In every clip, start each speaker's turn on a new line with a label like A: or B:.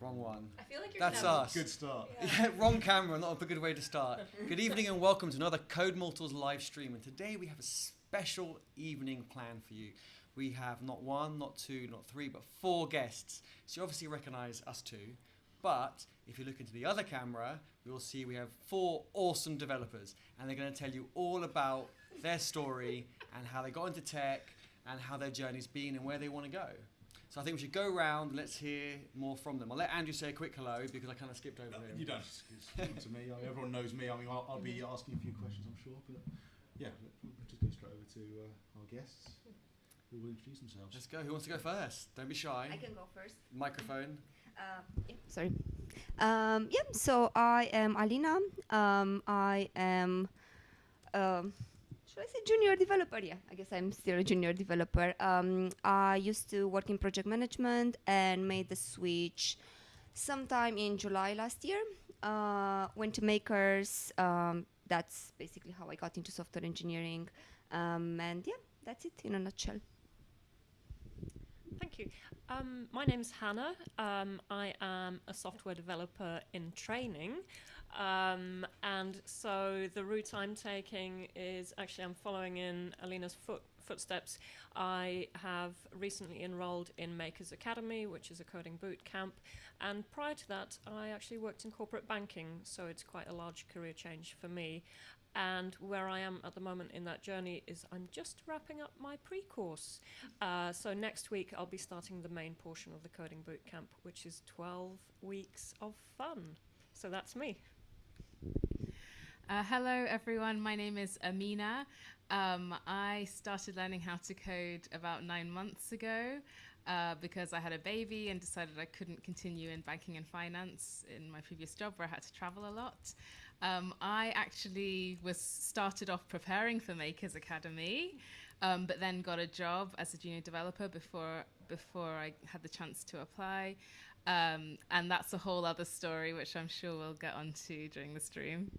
A: Wrong one.
B: I feel like you're
A: That's
B: gonna have
A: us.
C: Good start.
A: Yeah, wrong camera, not a good way to start. Good evening and welcome to another Code Mortals live stream. And today we have a special evening planned for you. We have not one, not two, not three, but 4 guests. So you obviously recognize us two. But if you look into the other camera, you'll see we have 4 awesome developers. And they're going to tell you all about their story and how they got into tech and how their journey's been and where they want to go. So I think we should go around. Let's hear more from them. I'll let Andrew say a quick hello because I kind of skipped over him.
C: You don't speak to me. I mean, everyone knows me. I mean, I'll be asking a few questions, I'm sure. But yeah, we'll just go straight over to our guests who will introduce themselves.
A: Let's go. Who wants to go first? Don't be shy.
B: I can go first.
A: Microphone.
B: Sorry. So I am Alina. I am, should I say junior developer? Yeah, I guess I'm still a junior developer. I used to work in project management and made the switch sometime in July last year. Went to Makers. That's basically how I got into software engineering. And yeah, that's it in a nutshell.
D: Thank you. My name's Hannah. I am a software developer in training. And so the route I'm taking is actually I'm following in Alina's footsteps. I have recently enrolled in Makers Academy, which is a coding boot camp. And prior to that, I actually worked in corporate banking. So it's quite a large career change for me. And where I am at the moment in that journey is I'm just wrapping up my pre-course. So next week I'll be starting the main portion of the coding boot camp, which is 12 weeks of fun. So that's me.
E: Hello everyone, my name is Amina. I started learning how to code about 9 months ago because I had a baby and decided I couldn't continue in banking and finance in my previous job where I had to travel a lot. I actually started off preparing for Makers Academy, but then got a job as a junior developer before I had the chance to apply. And that's a whole other story, which I'm sure we'll get onto during the stream.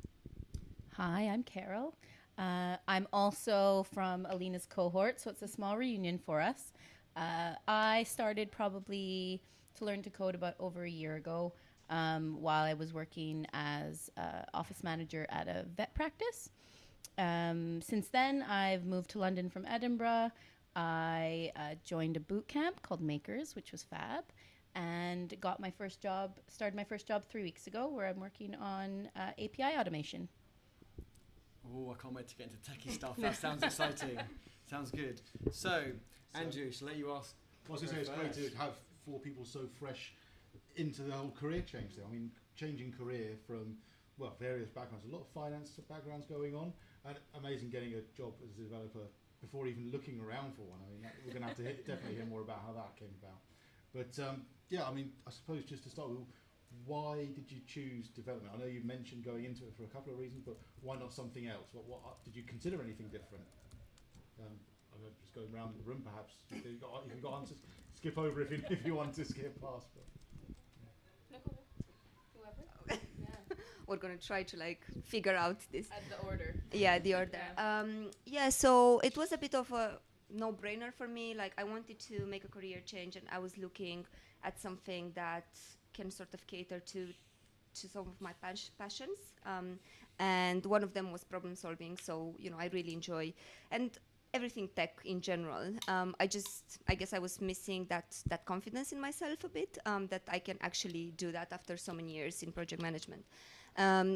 F: Hi, I'm Carol. I'm also from Alina's cohort, so it's a small reunion for us. I started probably to learn to code about over a year ago. While I was working as office manager at a vet practice. Since then, I've moved to London from Edinburgh. I joined a boot camp called Makers, which was fab, and started my first job 3 weeks ago, where I'm working on API automation.
A: Oh, I can't wait to get into techie stuff. That sounds exciting. Sounds good. So, Andrew, shall I let you ask?
C: I was going to say, it's great to have 4 people so fresh into the whole career change thing. I mean, changing career from, various backgrounds. A lot of finance backgrounds going on, and amazing getting a job as a developer before even looking around for one. I mean, we're going to have to definitely hear more about how that came about. But I mean, I suppose just to start with, why did you choose development? I know you mentioned going into it for a couple of reasons, but why not something else? What did you consider anything different? I'm just going around the room, perhaps. If you've got answers, skip over if you want to skip past. But.
B: We're gonna try to figure out this.
E: At the order.
B: Yeah, the order. So it was a bit of a no-brainer for me. I wanted to make a career change, and I was looking at something that can sort of cater to some of my passions. And one of them was problem solving. So I really enjoy and everything tech in general. I guess I was missing that confidence in myself a bit, that I can actually do that after so many years in project management.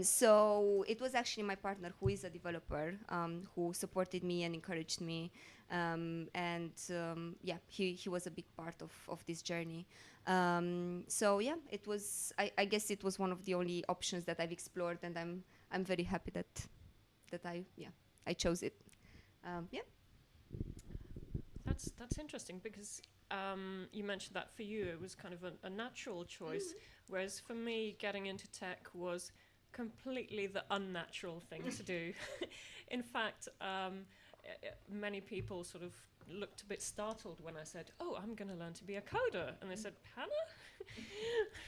B: So it was actually my partner, who is a developer, who supported me and encouraged me. He was a big part of this journey. It was, I guess it was one of the only options that I've explored, and I'm very happy that I chose it.
D: That's interesting because you mentioned that for you it was kind of a natural choice, whereas for me getting into tech was completely the unnatural thing to do. In fact, many people sort of looked a bit startled when I said, "Oh, I'm going to learn to be a coder," and they said, "Hannah,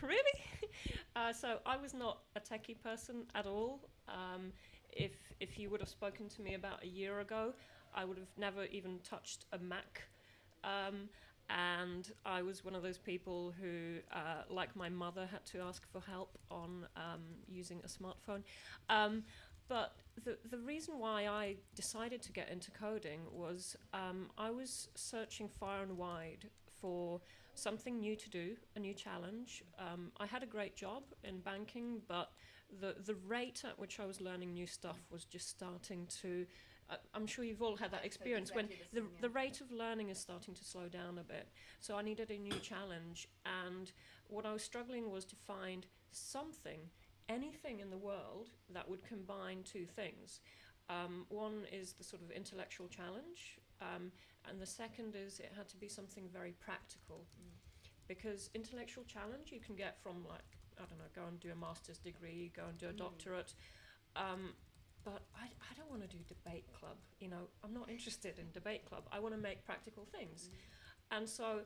D: really?" So I was not a techie person at all. If you would have spoken to me about a year ago, I would have never even touched a Mac. and I was one of those people who, like my mother, had to ask for help on using a smartphone. But the reason why I decided to get into coding was I was searching far and wide for something new to do, a new challenge. I had a great job in banking, but the rate at which I was learning new stuff was just starting to... I'm sure you've all had that experience
B: exactly
D: when
B: the same,
D: the rate of learning is starting to slow down a bit. So I needed a new challenge, and what I was struggling was to find something, anything in the world that would combine two things. One is the sort of intellectual challenge, and the second is it had to be something very practical. Because intellectual challenge you can get from, like, I don't know, go and do a master's degree, go and do a doctorate. But I don't want to do debate club. You know, I'm not interested in debate club. I want to make practical things. And so,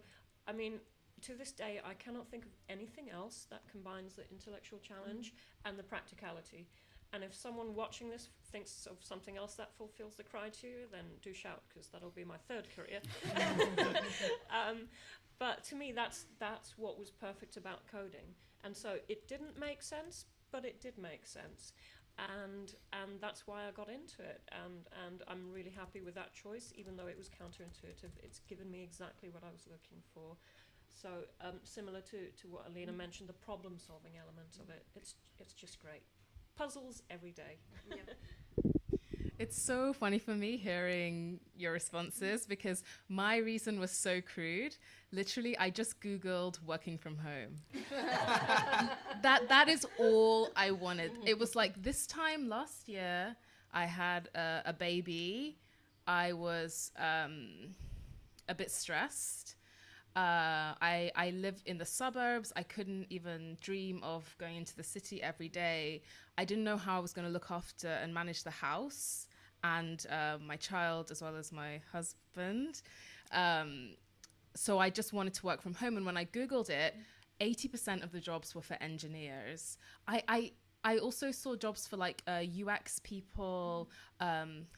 D: I mean, to this day, I cannot think of anything else that combines the intellectual challenge and the practicality. And if someone watching this thinks of something else that fulfills the criteria, then do shout, because that'll be my third career. But to me, that's what was perfect about coding. And so it didn't make sense, but it did make sense. And that's why I got into it, and I'm really happy with that choice, even though it was counterintuitive. It's given me exactly what I was looking for. So similar to what Alina mentioned, the problem-solving element of it, it's just great. Puzzles every day.
E: It's so funny for me hearing your responses, because my reason was so crude. Literally, I just Googled working from home. That is all I wanted. It was like this time last year, I had a baby. I was a bit stressed. I live in the suburbs. I couldn't even dream of going into the city every day. I didn't know how I was going to look after and manage the house and my child, as well as my husband. So I just wanted to work from home. And when I Googled it, 80% of the jobs were for engineers. I also saw jobs for like UX people,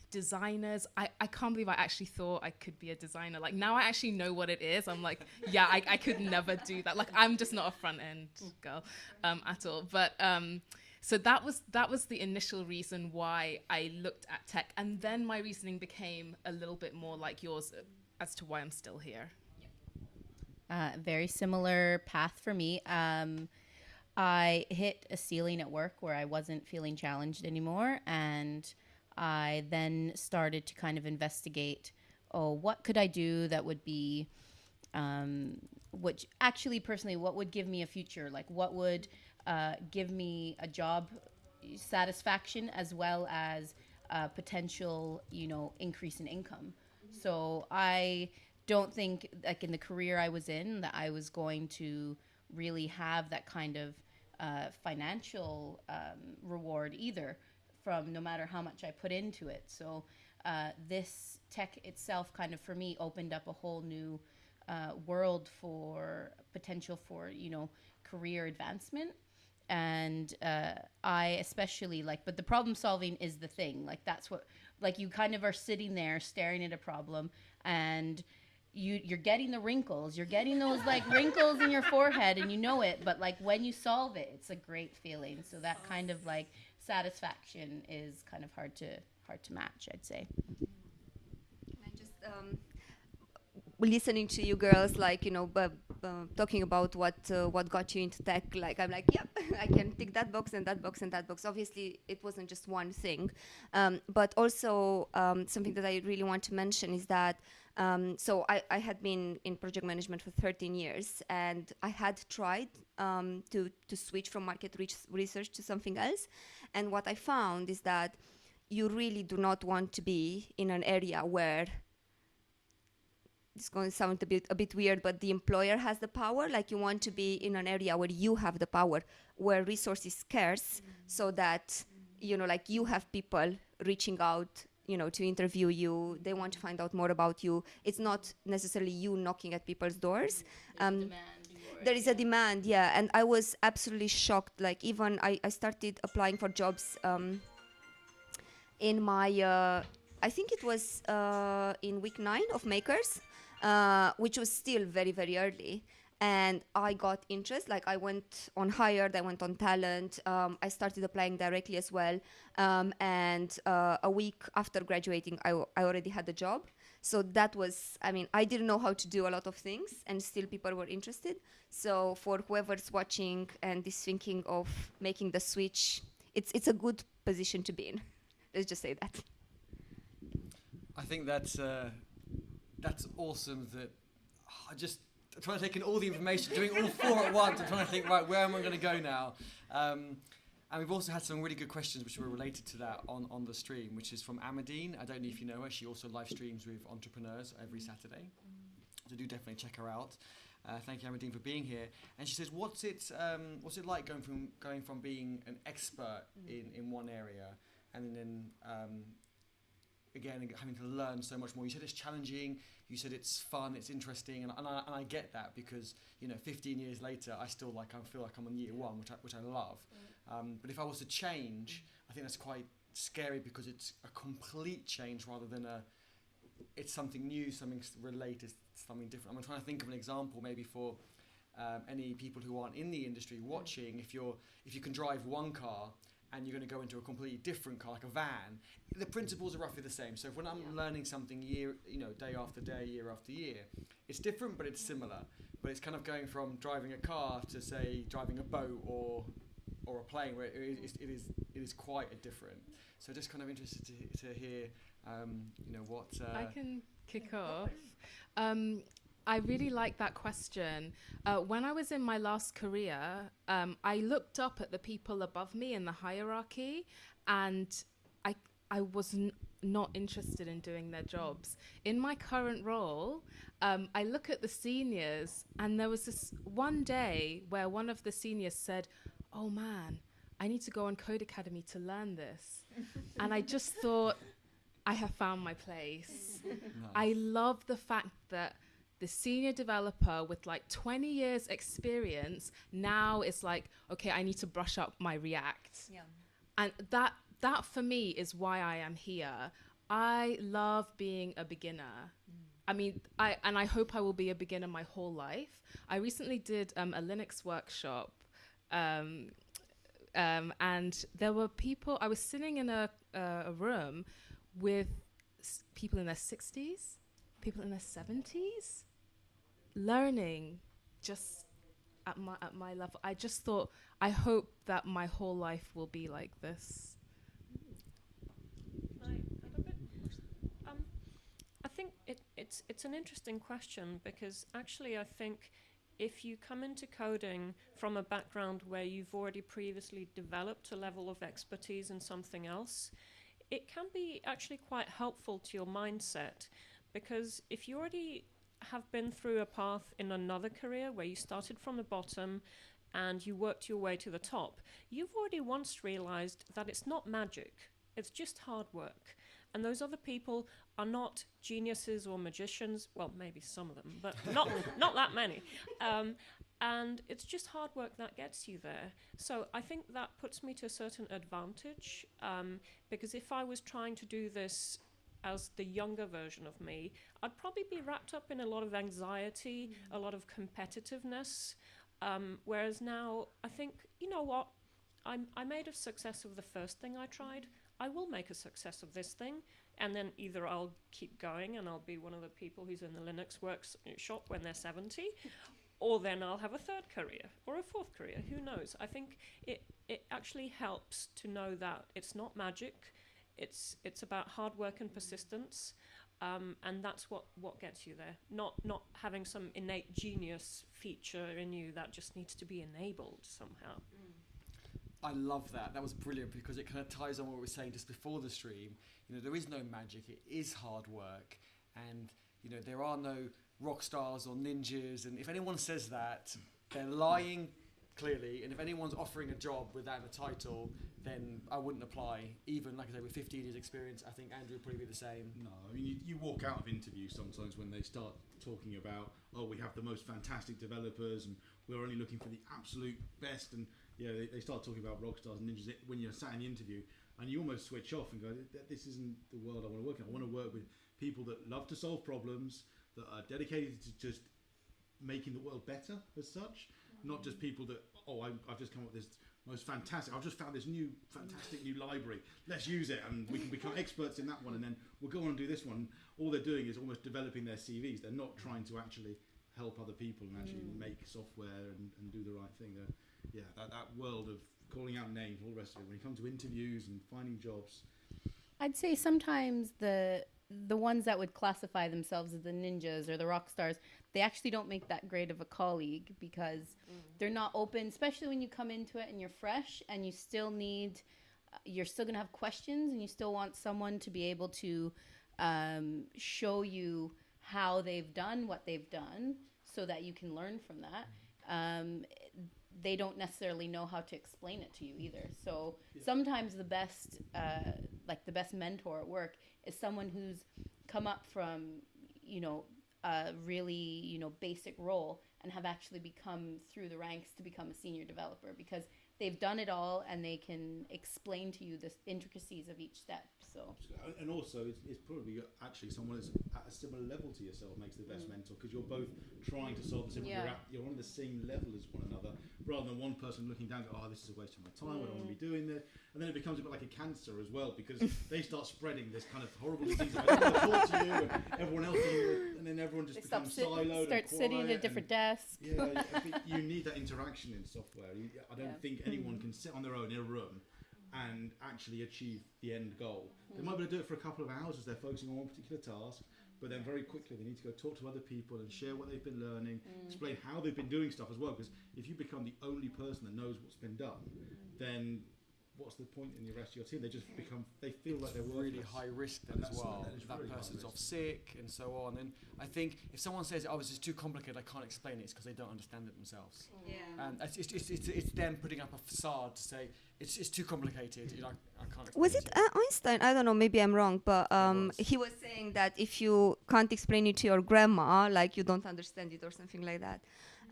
E: designers. I can't believe I actually thought I could be a designer. Like now I actually know what it is. I'm like, yeah, I could never do that. Like I'm just not a front end girl at all. But so that was the initial reason why I looked at tech. And then my reasoning became a little bit more like yours as to why I'm still here.
F: Very similar path for me. I hit a ceiling at work where I wasn't feeling challenged anymore, and I then started to kind of investigate, what could I do that would be, which actually personally, what would give me a future? Like what would give me a job satisfaction as well as potential, increase in income. So I don't think, like in the career I was in, that I was going to really have that kind of financial reward either, from no matter how much I put into it. So this tech itself kind of for me opened up a whole new world for potential for career advancement. And I especially but the problem solving is the thing. Like that's what, like you kind of are sitting there staring at a problem, and you're getting the wrinkles. You're getting those like wrinkles in your forehead, and you know it. But like when you solve it, it's a great feeling. So that kind of like satisfaction is kind of hard to match, I'd say.
B: Can I just listening to you girls, talking about what got you into tech, like I'm like, yep, I can tick that box and that box and that box. Obviously, it wasn't just one thing, but also something that I really want to mention is that so I had been in project management for 13 years, and I had tried to switch from market research to something else, and what I found is that you really do not want to be in an area where, it's going to sound a bit weird, but the employer has the power. Like you want to be in an area where you have the power, where resource is scarce, so that, like you have people reaching out, to interview you. They want to find out more about you. It's not necessarily you knocking at people's doors. There is a demand, yeah. And I was absolutely shocked. Like even I started applying for jobs in my, I think it was in week 9 of Makers. which was still very, very early. And I got interest. Like, I went on Hired, I went on Talent. I started applying directly as well. And a week after graduating, I already had a job. So that was, I mean, I didn't know how to do a lot of things, and still people were interested. So for whoever's watching and is thinking of making the switch, it's a good position to be in. Let's just say that.
A: I think that's awesome. That I just trying to take in all the information, doing all four at once. I'm trying to think, right, where am I going to go now? And we've also had some really good questions which were related to that on the stream, which is from Amadine. I don't know if you know her. She also live streams with entrepreneurs every Saturday. So do definitely check her out. Thank you, Amadine, for being here. And she says, what's it like going from being an expert in one area and then again having to learn so much more? You said it's challenging. You said it's fun, it's interesting, and I get that, because 15 years later, I feel like I'm on year one, which I love. But if I was to change, I think that's quite scary, because it's a complete change rather than it's something new, something related, something different. I'm trying to think of an example maybe for any people who aren't in the industry watching. If you can drive one car and you're going to go into a completely different car, like a van, the principles are roughly the same. So when I'm learning something day after day, year after year, it's different, but it's similar. But it's kind of going from driving a car to, say, driving a boat or a plane, where it is quite a different. So just kind of interested to hear, what...
E: I can kick off. I really like that question. When I was in my last career, I looked up at the people above me in the hierarchy, and I was not interested in doing their jobs. In my current role, I look at the seniors, and there was this one day where one of the seniors said, "Oh man, I need to go on Code Academy to learn this." And I just thought, I have found my place.
A: Nice.
E: I love the fact that the senior developer with like 20 years experience now is like, okay, I need to brush up my React.
B: Yeah.
E: And that for me is why I am here. I love being a beginner. I mean, I hope I will be a beginner my whole life. I recently did a Linux workshop, and there were people, I was sitting in a room with people in their 60s, people in their 70s, learning just at my level. I just thought, I hope that my whole life will be like this.
D: I think it's an interesting question, because actually I think if you come into coding from a background where you've already previously developed a level of expertise in something else, it can be actually quite helpful to your mindset, because if you already have been through a path in another career where you started from the bottom and you worked your way to the top, you've already once realized that it's not magic, it's just hard work. And those other people are not geniuses or magicians. Well, maybe some of them, but not that many. And it's just hard work that gets you there. So I think that puts me to a certain advantage, because if I was trying to do this as the younger version of me, I'd probably be wrapped up in a lot of anxiety, a lot of competitiveness. Whereas now, I think, you know what? I made a success of the first thing I tried. I will make a success of this thing, and then either I'll keep going and I'll be one of the people who's in the Linux workshop when they're 70, or then I'll have a third career or a fourth career. Who knows? I think it actually helps to know that it's not magic. It's about hard work and persistence, and that's what gets you there. Not having some innate genius feature in you that just needs to be enabled somehow.
A: I love that. That was brilliant, because it kind of ties on what we were saying just before the stream. There is no magic. It is hard work, and there are no rock stars or ninjas. And if anyone says that, they're lying clearly. And if anyone's offering a job without a title, then I wouldn't apply. Even, like I say, with 15 years experience, I think Andrew would probably be the same.
C: No, I mean, you walk out of interviews sometimes when they start talking about, oh, we have the most fantastic developers and we're only looking for the absolute best, and they start talking about rock stars and ninjas when you're sat in the interview, and you almost switch off and go, this isn't the world I want to work in. I want to work with people that love to solve problems, that are dedicated to just making the world better as such, not just people that, I've just come up with this most fantastic, I've just found this new fantastic new library, let's use it and we can become experts in that one and then we'll go on and do this one. All they're doing is almost developing their CVs. They're not trying to actually help other people and actually make software and do the right thing. That world of calling out names, all the rest of it, when it comes to interviews and finding jobs.
F: I'd say sometimes the ones that would classify themselves as the ninjas or the rock stars, they actually don't make that great of a colleague because they're not open, especially when you come into it and you're fresh and you still need, you're still going to have questions and you still want someone to be able to show you how they've done what they've done so that you can learn from that. They don't necessarily know how to explain it to you either. So sometimes the best mentor at work is someone who's come up from, a really, basic role and have actually become through the ranks to become a senior developer because they've done it all and they can explain to you the intricacies of each step. So,
C: and also it's probably actually someone that's at a similar level to yourself makes the best mentor because you're both trying to solve the same. You're on the same level as one another rather than one person looking down. This is a waste of my time. I don't want to be doing this. And then it becomes a bit like a cancer as well because they start spreading this kind of horrible disease. I don't want to talk to you, and everyone else doesn't, and then everyone just becomes siloed.
F: Start sitting at a different desk.
C: Yeah, I think you need that interaction in software. I don't think anyone can sit on their own in a room and actually achieve the end goal. They might be able to do it for a couple of hours as they're focusing on one particular task, but then very quickly they need to go talk to other people and share what they've been learning, explain how they've been doing stuff as well, because if you become the only person that knows what's been done, then what's the point in the rest of your team? They feel like they're
A: really
C: worthless.
A: high risk then as well. That
C: really
A: person's
C: high
A: off
C: risk.
A: sick and so on. And I think if someone says, "This is too complicated, I can't explain it," it's because they don't understand it themselves. And it's them putting up a facade to say it's too complicated. I can't explain
B: Was it Einstein? I don't know. Maybe I'm wrong, but he was saying that if you can't explain it to your grandma, like you don't understand it or something like that.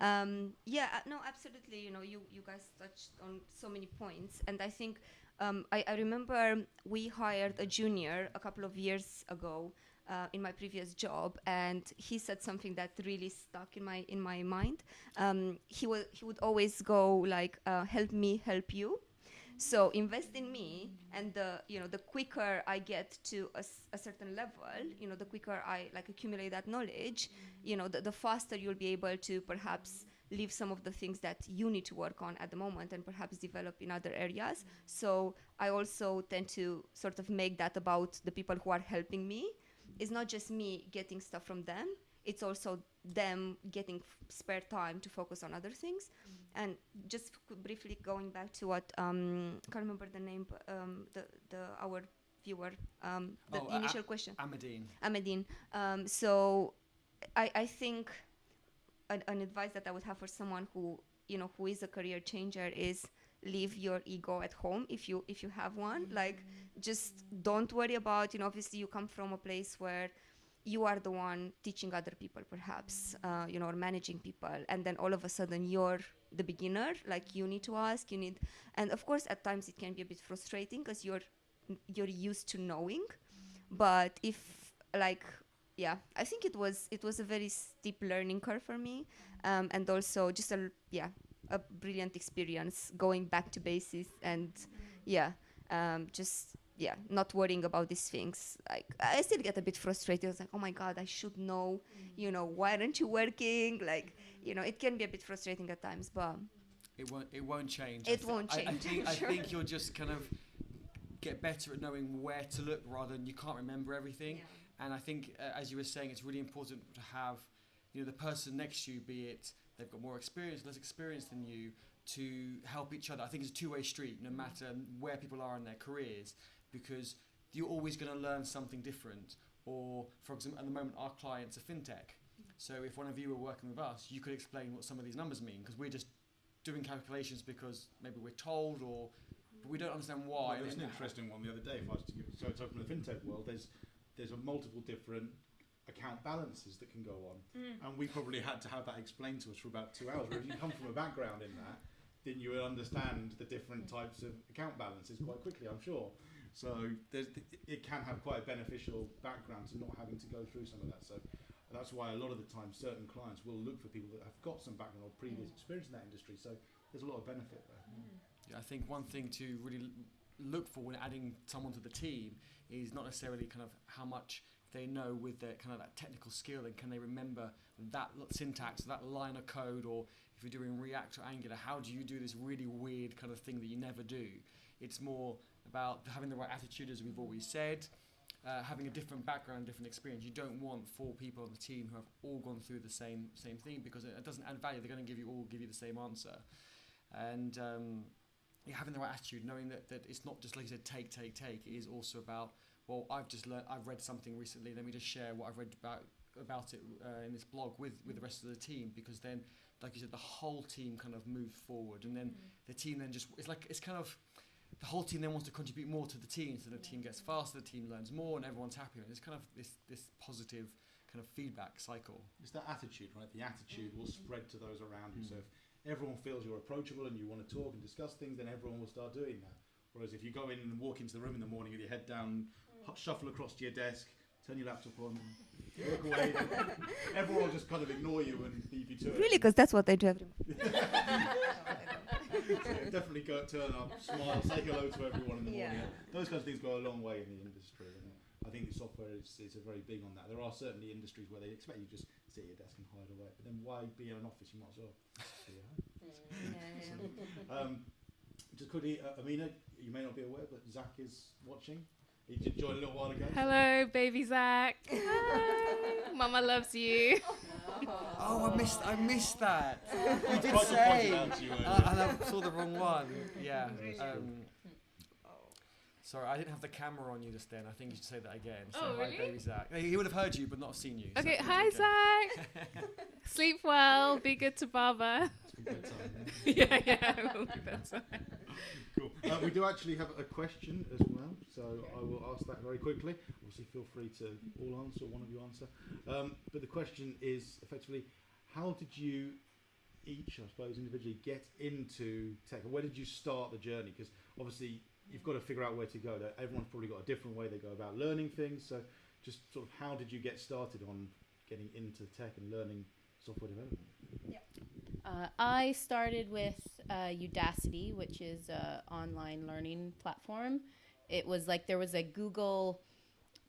B: No, absolutely. You guys touched on so many points, and I think I remember we hired a junior a couple of years ago in my previous job, and he said something that really stuck in my mind. He would always go like, "Help me, help you." So invest in me, and the quicker I get to a certain level, the quicker I accumulate that knowledge, the faster you'll be able to perhaps leave some of the things that you need to work on at the moment and perhaps develop in other areas. So I also tend to sort of make that about the people who are helping me. It's not just me getting stuff from them, it's also them getting spare time to focus on other things. And just briefly going back to what can't remember the name, but our viewer, the initial question. Amedine. So I think an advice that I would have for someone who is a career changer is leave your ego at home if you have one. Like, just don't worry about, obviously you come from a place where you are the one teaching other people perhaps, or managing people, and then all of a sudden you're the beginner, like you need to ask, and of course at times it can be a bit frustrating because you're used to knowing, but I think it was a very steep learning curve for me, and also just a brilliant experience going back to basics and not worrying about these things. Like, I still get a bit frustrated. It's like, oh my God, I should know, why aren't you working? Like, it can be a bit frustrating at times, but
A: it won't change.
B: It won't change.
A: I think you'll just kind of get better at knowing where to look rather than you can't remember everything. And I think, as you were saying, it's really important to have, the person next to you, be it they've got more experience, less experience than you, to help each other. I think it's a two-way street, no matter where people are in their careers, because you're always going to learn something different. Or, for example, at the moment, our client's a fintech. So if one of you were working with us, you could explain what some of these numbers mean, because we're just doing calculations because maybe we're told, but we don't understand why.
C: Well, there was an interesting one the other day. If I was to give, so from the fintech world, there's a multiple different account balances that can go on, and we probably had to have that explained to us for about 2 hours. Where if you come from a background in that, then you will understand the different types of account balances quite quickly, I'm sure. So it can have quite a beneficial background to not having to go through some of that. So That's why a lot of the time certain clients will look for people that have got some background or previous experience in that industry. So there's a lot of benefit there.
A: Yeah, I think one thing to really look for when adding someone to the team is not necessarily kind of how much they know with their kind of that technical skill, and can they remember that syntax, that line of code, or if you're doing React or Angular, how do you do this really weird kind of thing that you never do? It's more about having the right attitude, as we've always said, having a different background, different experience. You don't want 4 people on the team who have all gone through the same thing, because it doesn't add value. They're going to give you the same answer. And having the right attitude, knowing that it's not just, like you said, take. It is also about, well, I've read something recently, let me just share what I've read about it in this blog with the rest of the team, because then, like you said, the whole team kind of moves forward, and then the team then just, it's kind of, the whole team then wants to contribute more to the team, so the team gets faster, the team learns more, and everyone's happier, and it's kind of this positive kind of feedback cycle.
C: It's that attitude, right? The attitude will spread to those around you. So if everyone feels you're approachable and you want to talk and discuss things, then everyone will start doing that. Whereas if you go in and walk into the room in the morning with your head down, shuffle across to your desk, turn your laptop on, walk away, everyone will just kind of ignore you and leave you to it.
B: Really, because that's what I do every
C: So definitely turn up, smile, say hello to everyone in the morning. Those kinds of things go a long way in the industry. And I think software is very big on that. There are certainly industries where they expect you to just sit at your desk and hide away. But then why be in an office? You might as well be at home. Just quickly, Amina, you may not be aware, but Zach is watching. He did join a little while ago.
E: Hello, baby Zach. Hi. Mama loves you.
A: Oh, I missed that. You did
C: tried to
A: say,
C: point it out to you earlier.
A: and I saw the wrong one. Yeah. Sorry, I didn't have the camera on you just then. I think you should say that again. So
E: Oh,
A: hi,
E: really?
A: baby Zach. He would have heard you, but not seen you.
E: Okay,
A: So
E: hi Zach. Sleep well. Be good to Baba. yeah, it will be better.
C: Cool. We do actually have a question as well, so I will ask that very quickly. Obviously, feel free to all answer, one of you answer. But the question is effectively, how did you each, I suppose, individually get into tech? Where did you start the journey? Because obviously, you've got to figure out where to go. Everyone's probably got a different way they go about learning things. So just sort of how did you get started on getting into tech and learning software development?
F: I started with Udacity, which is an online learning platform. It was like there was a Google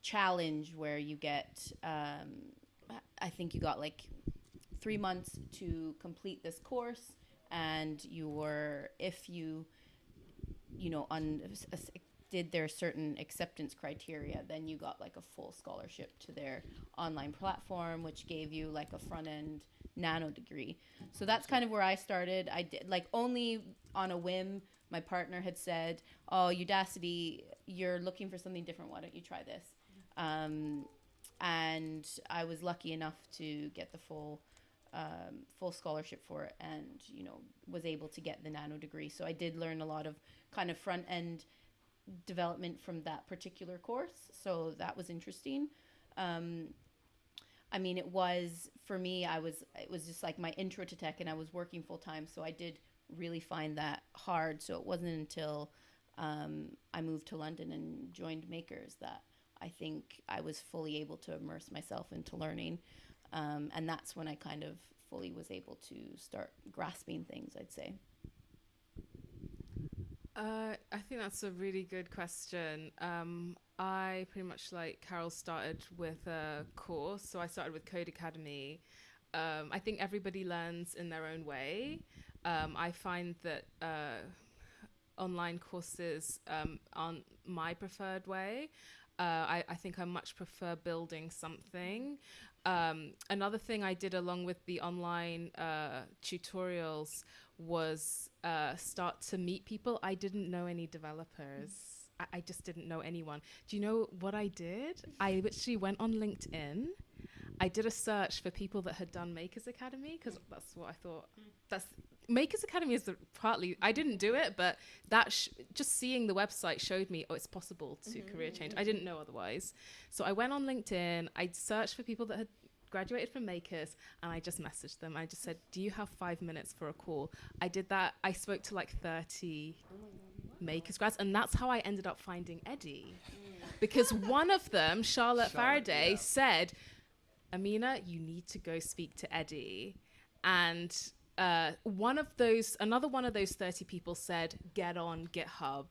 F: challenge where you get, I think you got like 3 months to complete this course, and if you did their certain acceptance criteria, then you got like a full scholarship to their online platform, which gave you like a front end nano degree. So that's kind of where I started. I did like only on a whim. My partner had said, "Oh, Udacity, you're looking for something different. Why don't you try this?" And I was lucky enough to get the full scholarship for it, and was able to get the nano degree. So I did learn a lot of kind of front end development from that particular course. So that was interesting. I mean, it was for me. It was just like my intro to tech, and I was working full time, so I did really find that hard. So it wasn't until I moved to London and joined Makers that I think I was fully able to immerse myself into learning, and that's when I kind of fully was able to start grasping things, I'd say.
E: I think that's a really good question. I pretty much, like Carol, started with a course. So I started with Code Academy. I think everybody learns in their own way. I find that online courses aren't my preferred way. I think I much prefer building something. Another thing I did along with the online tutorials was start to meet people. I didn't know any developers. I just didn't know anyone. Do you know what I did? I literally went on LinkedIn. I did a search for people that had done Makers Academy, because that's what I thought. Makers Academy is partly, I didn't do it, but that just seeing the website showed me, it's possible to career change. I didn't know otherwise. So I went on LinkedIn, I searched for people that had graduated from Makers, and I just messaged them. I just said, do you have 5 minutes for a call? I did that. I spoke to like 30 Makers grads, and that's how I ended up finding Eddie. Because one of them, Charlotte Faraday, said, Amina, you need to go speak to Eddie. And another one of those 30 people said, get on GitHub.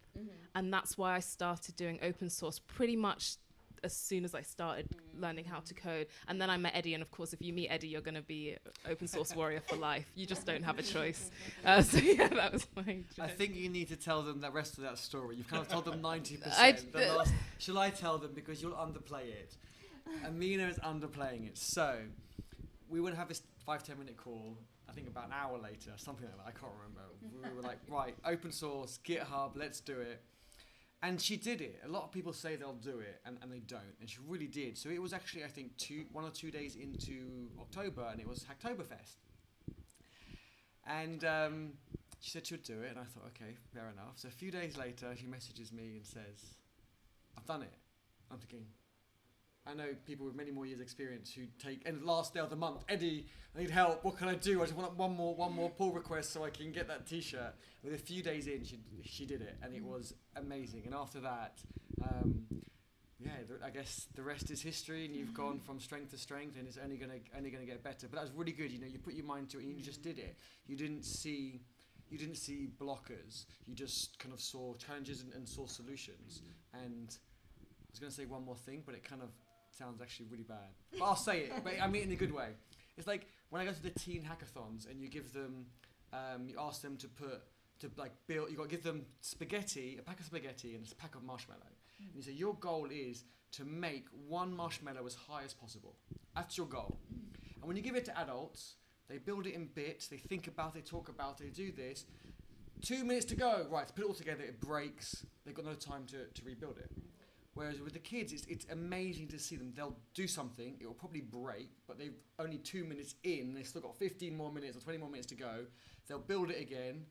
E: And that's why I started doing open source pretty much as soon as I started learning how to code. And then I met Eddie, and of course, if you meet Eddie, you're going to be an open source warrior for life. You just don't have a choice. So yeah, that was my joke.
A: I think you need to tell them the rest of that story. You've kind of told them 90%. Shall I tell them, because you'll underplay it? Amina is underplaying it. So we would have this 5-10 minute call. I think about an hour later, something like that. I can't remember. We were like, right, open source, GitHub, let's do it. And she did it. A lot of people say they'll do it, and they don't. And she really did. So it was actually, I think, 1 or 2 days into October, and it was Hacktoberfest. And she said she would do it, and I thought, okay, fair enough. So a few days later, she messages me and says, I've done it. I'm thinking, I know people with many more years experience who take, and last day of the month, Eddie, I need help, what can I do? I just want one more pull request so I can get that t-shirt. With a few days in, she did it, and it was amazing. And after that, I guess the rest is history, and you've gone from strength to strength, and it's only gonna get better. But that was really good, you put your mind to it, and you just did it. You didn't see blockers, you just kind of saw challenges and saw solutions. And I was gonna say one more thing, but it kind of sounds actually really bad. But I'll say it, but I mean it in a good way. It's like when I go to the teen hackathons and you give them, you ask them to build, you got to give them spaghetti, a pack of spaghetti and a pack of marshmallow. And you say your goal is to make one marshmallow as high as possible. That's your goal. And when you give it to adults, they build it in bits, they think about it, they talk about it, they do this. 2 minutes to go, right, to put it all together, it breaks, they've got no time to rebuild it. Whereas with the kids, it's amazing to see them. They'll do something, it will probably break, but they've only 2 minutes in, they've still got 15 more minutes or 20 more minutes to go. They'll build it again.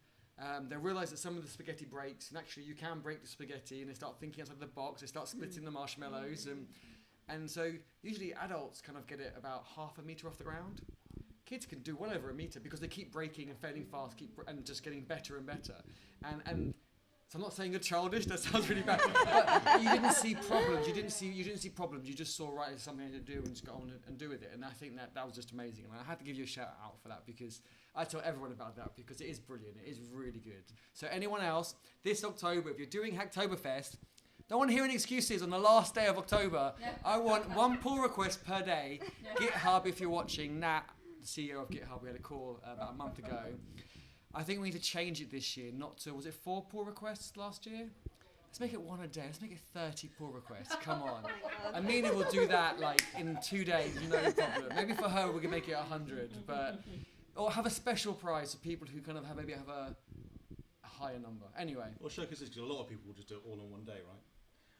A: They'll realise that some of the spaghetti breaks, and actually you can break the spaghetti, and they start thinking outside the box, they start splitting the marshmallows. And so usually adults kind of get it about half a metre off the ground. Kids can do well over a metre because they keep breaking and failing fast, and just getting better and better. And so I'm not saying you're childish. That sounds really bad. But you didn't see problems. You didn't see problems. You just saw right as something to do and just got on and do with it. And I think that was just amazing. And I had to give you a shout out for that because I tell everyone about that because it is brilliant. It is really good. So anyone else, this October, if you're doing Hacktoberfest, don't want to hear any excuses on the last day of October. I want one pull request per day. GitHub, if you're watching, Nat, the CEO of GitHub, we had a call about a month ago. I think we need to change it this year, not to, was it 4 pull requests last year? Let's make it 1 a day. Let's make it 30 pull requests. Come on. Amina will do that like in 2 days, no problem. Maybe for her we can make it 100, or have a special prize for people who kind of have a higher number. Anyway.
C: Well, showcase this because a lot of people will just do it all in one day, right?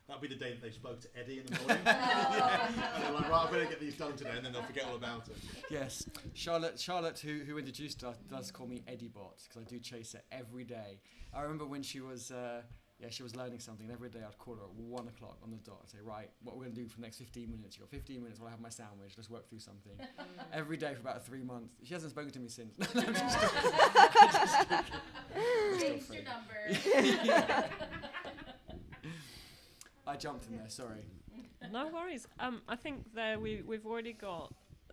C: That'll be the day that they spoke to Eddie in the morning. Yeah. And they're like, right, I better get these done today, and then they'll forget all about it.
A: Yes. Charlotte, who introduced us, does call me Eddie Bot, because I do chase her every day. I remember when she was learning something, and every day I'd call her at 1 o'clock on the dot and say, right, what we're going to do for the next 15 minutes. You've got 15 minutes while I have my sandwich. Let's work through something. Every day for about 3 months. She hasn't spoken to me since. No, I'm just joking.
F: Changed your number.
A: Yeah. I jumped in there, sorry.
D: No worries. I think there we've already got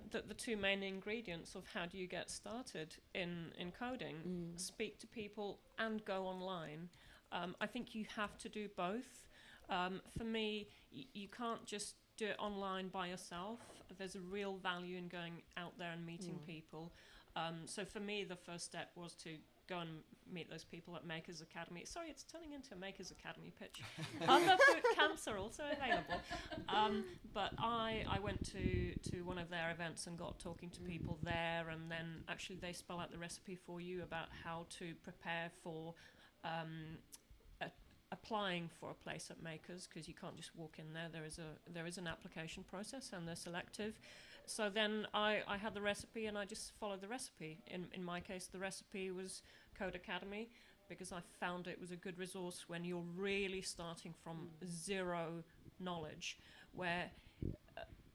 D: the 2 main ingredients of how do you get started in coding. Speak to people and go online. I think you have to do both. For me, you can't just do it online by yourself. There's a real value in going out there and meeting people. So for me, the first step was to go and meet those people at Makers Academy. Sorry, it's turning into a Makers Academy pitch. Other boot camps are also available. But I went to one of their events and got talking to people there, and then actually they spell out the recipe for you about how to prepare for applying for a place at Makers, because you can't just walk in there. There is an application process, and they're selective. So then I had the recipe, and I just followed the recipe. In my case, the recipe was Code Academy, because I found it was a good resource when you're really starting from zero knowledge, where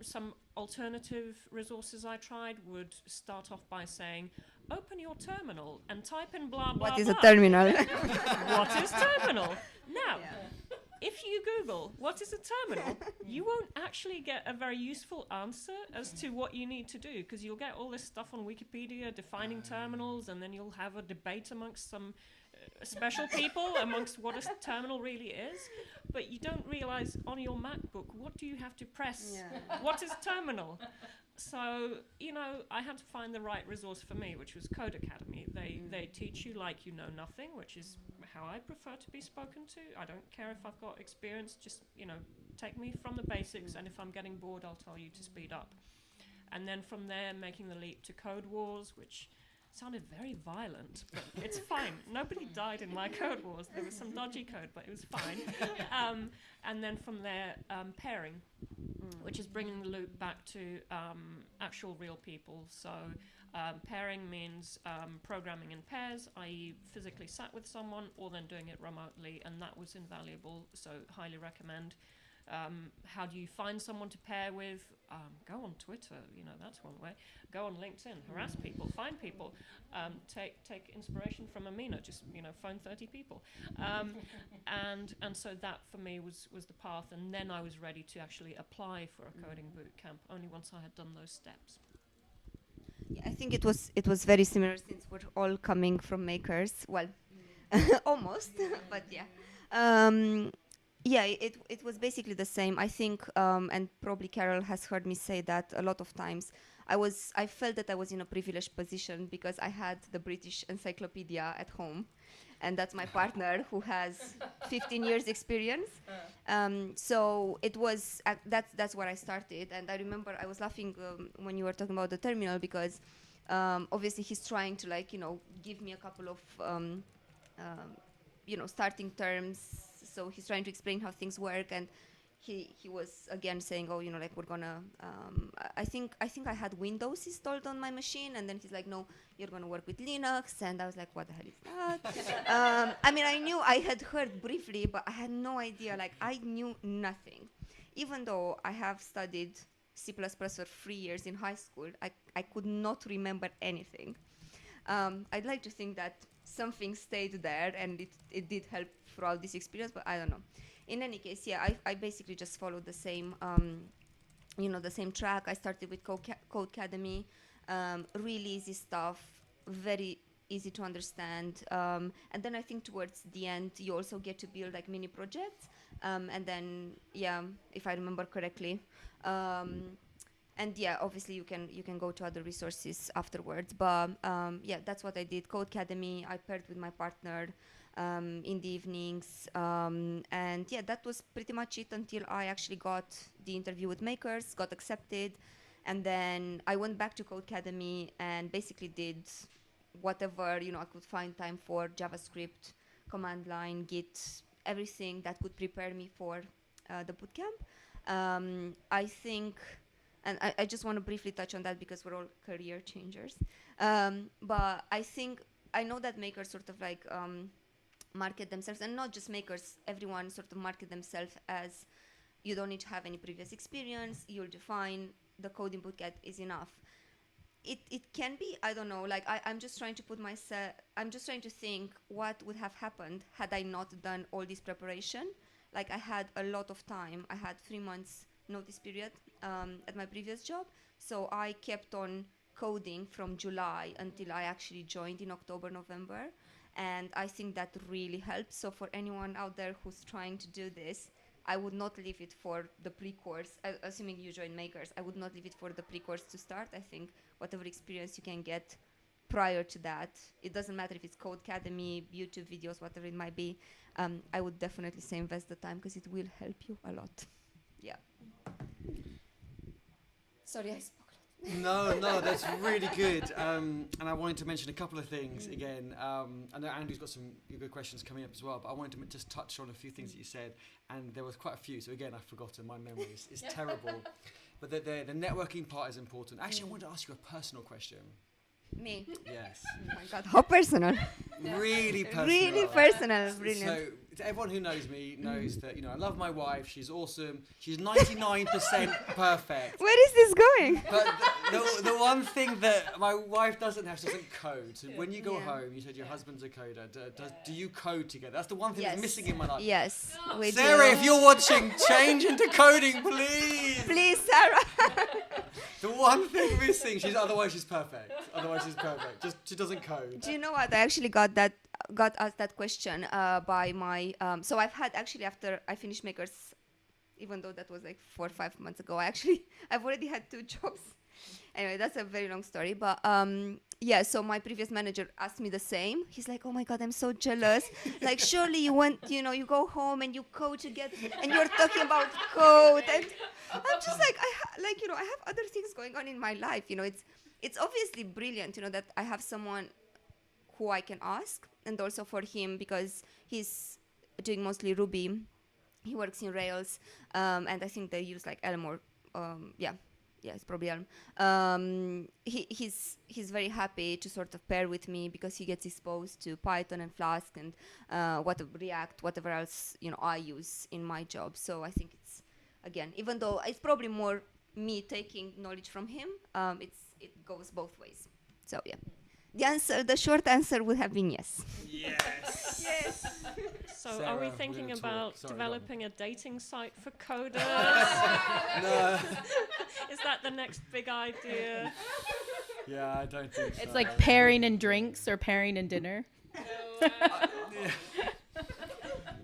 D: some alternative resources I tried would start off by saying, open your terminal and type in blah, blah,
B: What is
D: blah.
B: a terminal?
D: What is terminal? Now, if you Google what is a terminal, you won't actually get a very useful answer as to what you need to do, because you'll get all this stuff on Wikipedia defining terminals, and then you'll have a debate amongst some special people amongst what a terminal really is. But you don't realize on your MacBook, what do you have to press?
B: Yeah.
D: What is terminal? So, you know, I had to find the right resource for me, which was Code Academy. They teach you like you know nothing, which is how I prefer to be spoken to. I don't care if I've got experience, just, you know, take me from the basics, and if I'm getting bored, I'll tell you to speed up. And then from there, making the leap to Code Wars, which sounded very violent, but it's fine. Nobody died in my Code Wars. There was some dodgy code, but it was fine. And then from there, pairing, which is bringing the loop back to actual real people. So pairing means programming in pairs, i.e. physically sat with someone, or then doing it remotely, and that was invaluable, so highly recommend. How do you find someone to pair with? Go on Twitter, you know, that's one way. Go on LinkedIn, harass people, find people. Take inspiration from Amina, just, you know, phone 30 people. And so that for me was the path, and then I was ready to actually apply for a coding boot camp, only once I had done those steps.
B: Yeah, I think it was very similar, since we're all coming from makers. Well, almost, but yeah. Yeah, it was basically the same. I think, and probably Carol has heard me say that a lot of times. I felt that I was in a privileged position because I had the British Encyclopedia at home, and that's my partner who has 15 years experience. So it was that's where I started, and I remember I was laughing when you were talking about the terminal, because obviously he's trying to, like, you know, give me a couple of you know, starting terms. So he's trying to explain how things work, and he was again saying, oh, you know, like, we're gonna I think I had Windows installed on my machine, and then he's like, no, you're gonna work with Linux, and I was like, what the hell is that? I mean, I knew, I had heard briefly, but I had no idea. Like, I knew nothing, even though I have studied C++ for 3 years in high school. I could not remember anything. I'd like to think that something stayed there, and it did help throughout this experience, but I don't know. In any case, yeah, I basically just followed the same, you know, the same track. I started with Code Academy, really easy stuff, very easy to understand. And then I think towards the end, you also get to build like mini projects. And then, yeah, if I remember correctly. And yeah, obviously you can go to other resources afterwards. But yeah, that's what I did. Code Academy, I paired with my partner in the evenings. And yeah, that was pretty much it until I actually got the interview with Makers, got accepted. And then I went back to Code Academy and basically did whatever, you know, I could find time for: JavaScript, command line, Git, everything that could prepare me for the bootcamp. I think, and I just want to briefly touch on that because we're all career changers. But I know that makers sort of like market themselves, and not just makers, everyone sort of market themselves as, you don't need to have any previous experience, you'll define, the coding bootcamp is enough. It can be, I don't know, like I'm just trying to I'm just trying to think what would have happened had I not done all this preparation. Like, I had a lot of time. I had 3 months notice period at my previous job. So I kept on coding from July until I actually joined in October, November. And I think that really helps. So for anyone out there who's trying to do this, I would not leave it for the pre-course, assuming you join Makers, I would not leave it for the pre-course to start. I think whatever experience you can get prior to that, it doesn't matter if it's Code Academy, YouTube videos, whatever it might be, I would definitely say invest the time because it will help you a lot. Yeah. Sorry, I spoke.
A: No, that's really good. And I wanted to mention a couple of things again. I know Andrew's got some good questions coming up as well, but I wanted to just touch on a few things that you said, and there was quite a few. So again, I've forgotten. My memory is terrible. But the networking part is important. Actually, I wanted to ask you a personal question.
B: Me.
A: Yes.
B: Oh my God, how personal.
A: Really personal.
B: Really personal. Brilliant.
A: So, to everyone who knows me knows that, I love my wife. She's awesome. She's 99% perfect.
B: Where is this going?
A: But the one thing that my wife doesn't have, she doesn't code. So when you go
B: Yeah.
A: home, you said your husband's a coder. Do you code together? That's the one thing
B: Yes.
A: that's missing in my life.
B: Yes, we
A: Sarah,
B: do.
A: if you're watching, change into coding, please.
B: Please, Sarah.
A: The one thing missing, otherwise she's perfect. Otherwise she's perfect. Just she doesn't code.
B: Do you know what? I actually got asked that question by my. So I've had actually after I finished Makers, even though that was like 4 or 5 months ago. I've already had 2 jobs. Anyway, that's a very long story. But yeah, so my previous manager asked me the same. He's like, "Oh my God, I'm so jealous. Like, surely you go home and you code together, and you're talking about code." And I'm just like, I have other things going on in my life. It's obviously brilliant, that I have someone who I can ask, and also for him because he's doing mostly Ruby. He works in Rails, and I think they use like Elm or yeah, it's probably Elm. He's very happy to sort of pair with me because he gets exposed to Python and Flask and React, whatever else I use in my job. So I think it's, again, even though it's probably more me taking knowledge from him, it goes both ways. So yeah, the short answer would have been yes.
A: Yes.
B: Yes.
D: So
A: Sarah,
D: are we
A: we're
D: thinking
A: gonna talk.
D: about
A: Sorry, go on.
D: developing a dating site for coders?
A: No.
D: Is that the next big idea?
A: Yeah, I don't think so.
F: It's like pairing and drinks or pairing and dinner.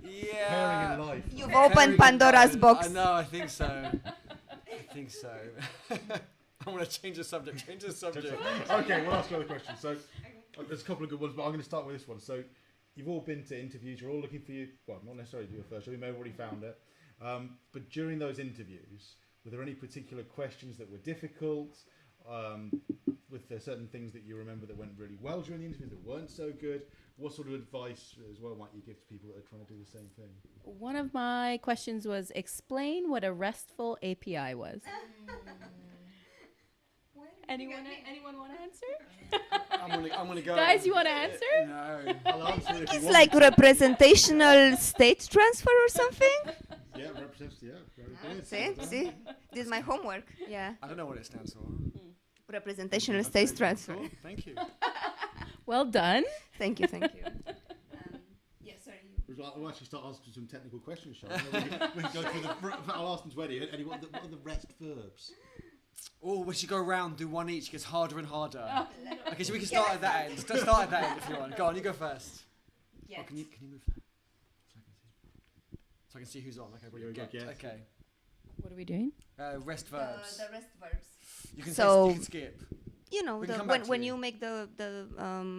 A: Yeah.
C: Pairing in life.
B: You've
A: Pairing
B: opened
A: in
B: Pandora's
A: life.
B: box.
A: I know, I think so. I want to change the subject.
C: Okay, we'll ask you another question. So there's a couple of good ones, but I'm going to start with this one. So you've all been to interviews. You're all looking for not necessarily do your first job. You may have already found it. But during those interviews, were there any particular questions that were difficult? with there certain things that you remember that went really well during the interview that weren't so good? What sort of advice as well might you give to people that are trying to do the same thing?
F: One of my questions was explain what a RESTful API was. Anyone want to answer?
A: I'm gonna go.
F: Guys, you want to answer?
A: No.
C: I'll answer if you
B: It's
C: want
B: like
C: me to.
B: representational state transfer or something.
C: Yeah, represents, yeah, very good.
B: See, this is my homework. Yeah,
A: I don't know what it stands for.
B: representational state transfer.
A: Cool. Thank you.
F: Well done.
B: Thank you. Yeah, sorry.
C: We'll actually start asking some technical questions, shall we? We can go through I'll ask them to Eddie. Eddie, what are the rest verbs?
A: Oh, we should go around, do one each. It gets harder and harder. Okay, so we can start at that end. Start at that end if you want. Go on, you go first.
B: Yes.
A: Oh, can you move that? So I can see who's on. Okay,
C: Here we go,
A: get.
C: yes.
A: Okay.
F: What are we doing?
A: Rest verbs.
B: The rest verbs.
A: You can
B: So-
A: you can skip.
B: You know,
A: We can come back to
B: when
A: you.
B: you make the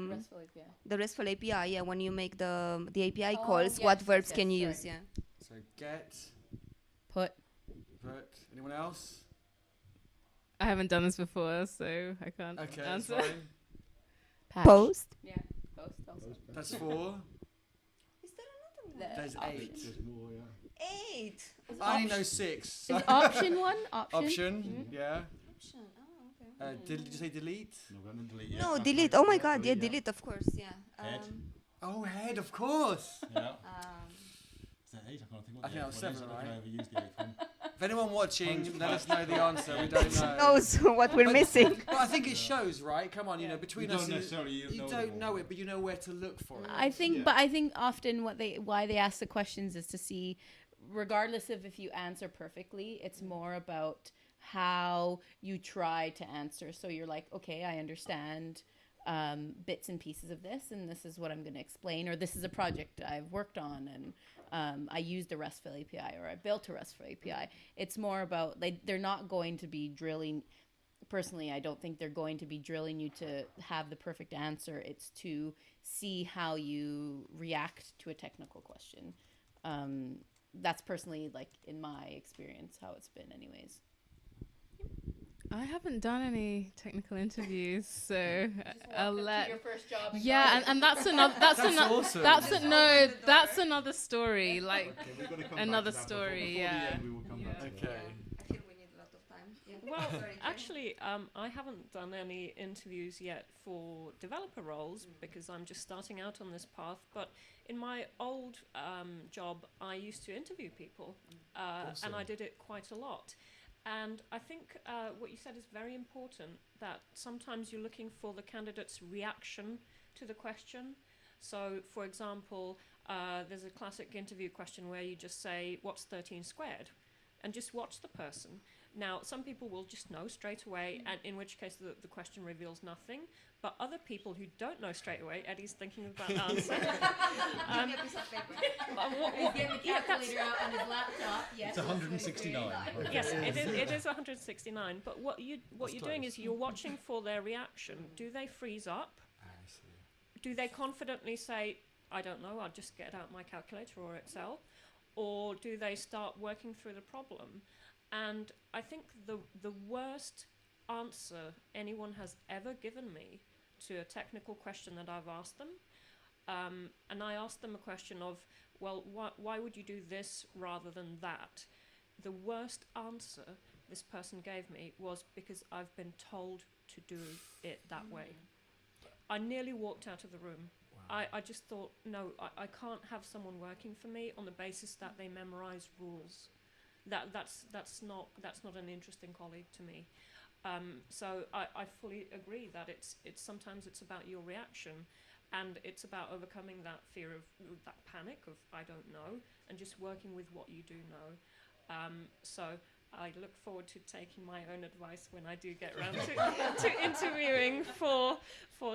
F: RESTful API.
B: the RESTful API, yeah, when you make the API
F: Oh,
B: calls,
F: yes,
B: what
F: yes,
B: verbs
F: yes,
B: can you
F: sorry.
B: use? Yeah.
A: So get,
F: Put.
A: put. Anyone else?
E: I haven't done this before, so I can't
A: Okay, that's
E: answer.
A: fine.
F: Patch.
B: Post.
F: Yeah. Post also.
A: That's 4.
B: Is there another
A: There's 8.
C: There's more, yeah.
B: 8.
A: I only know 6.
F: Is option one? Option?
A: Option, yeah.
B: Option. Oh, okay.
A: Did you say delete?
C: No, we haven't delete yet.
B: No,
C: That's
B: delete.
C: right.
B: Oh my God, yeah,
C: delete.
B: delete, of course, yeah.
C: Head.
A: Oh, head, of course.
C: Yeah.
B: Um,
C: Is that 8? I can't think what
A: I think that was 7, right?
C: I overused the 8th one.
A: If anyone watching, let us know the answer. We don't know.
B: knows what we're
A: But-
B: missing.
A: Well, I think it shows, right? Come on, you know, between
C: You
A: us,
C: don't necessarily
A: you
C: know
A: don't
C: them
A: know
C: all.
A: it, but you know where to look for it.
F: I think,
C: Yeah.
F: but I think often why they ask the questions is to see, regardless of if you answer perfectly, it's more about how you try to answer. So you're like, okay, I understand bits and pieces of this, and this is what I'm going to explain, or this is a project I've worked on, and I used a RESTful API, or I built a RESTful API. It's more about, they're not going to be drilling. Personally, I don't think they're going to be drilling you to have the perfect answer. It's to see how you react to a technical question. That's personally, like, in my experience, how it's been anyways.
E: I haven't done any technical interviews, so I'll let.
F: Your first job.
E: Yeah, and that's another. That's
A: That's
E: another.
A: awesome.
E: That's another story. Like,
C: Okay, we've got to come
E: Another
C: back to that
E: story,
C: before the
E: yeah.
C: end, we will come back to that.
A: Okay.
B: I feel we need a lot of time. Yeah.
D: Well, Actually, I haven't done any interviews yet for developer roles because I'm just starting out on this path. But in my old job, I used to interview people, and I did it quite a lot. And I think what you said is very important, that sometimes you're looking for the candidate's reaction to the question. So, for example, there's a classic interview question where you just say, what's 13 squared? And just watch the person. Now, some people will just know straight away, and in which case the question reveals nothing. But other people who don't know straight away, Eddie's thinking about the answer.
F: He's getting the calculator out on his laptop. Yes,
C: It's 169.
D: Yes, it is 169. But what you're doing is you're watching for their reaction. Do they freeze up?
A: I see.
D: Do they confidently say, I don't know, I'll just get out my calculator or Excel? Or do they start working through the problem? And I think the worst answer anyone has ever given me to a technical question that I've asked them, and I asked them a question of, well, why would you do this rather than that? The worst answer this person gave me was, because I've been told to do it that way. I nearly walked out of the room. I just thought, no, I can't have someone working for me on the basis that they memorize rules. That's not an interesting colleague to me. So I fully agree that it's sometimes it's about your reaction, and it's about overcoming that fear of that panic of I don't know, and just working with what you do know. So I look forward to taking my own advice when I do get around to interviewing for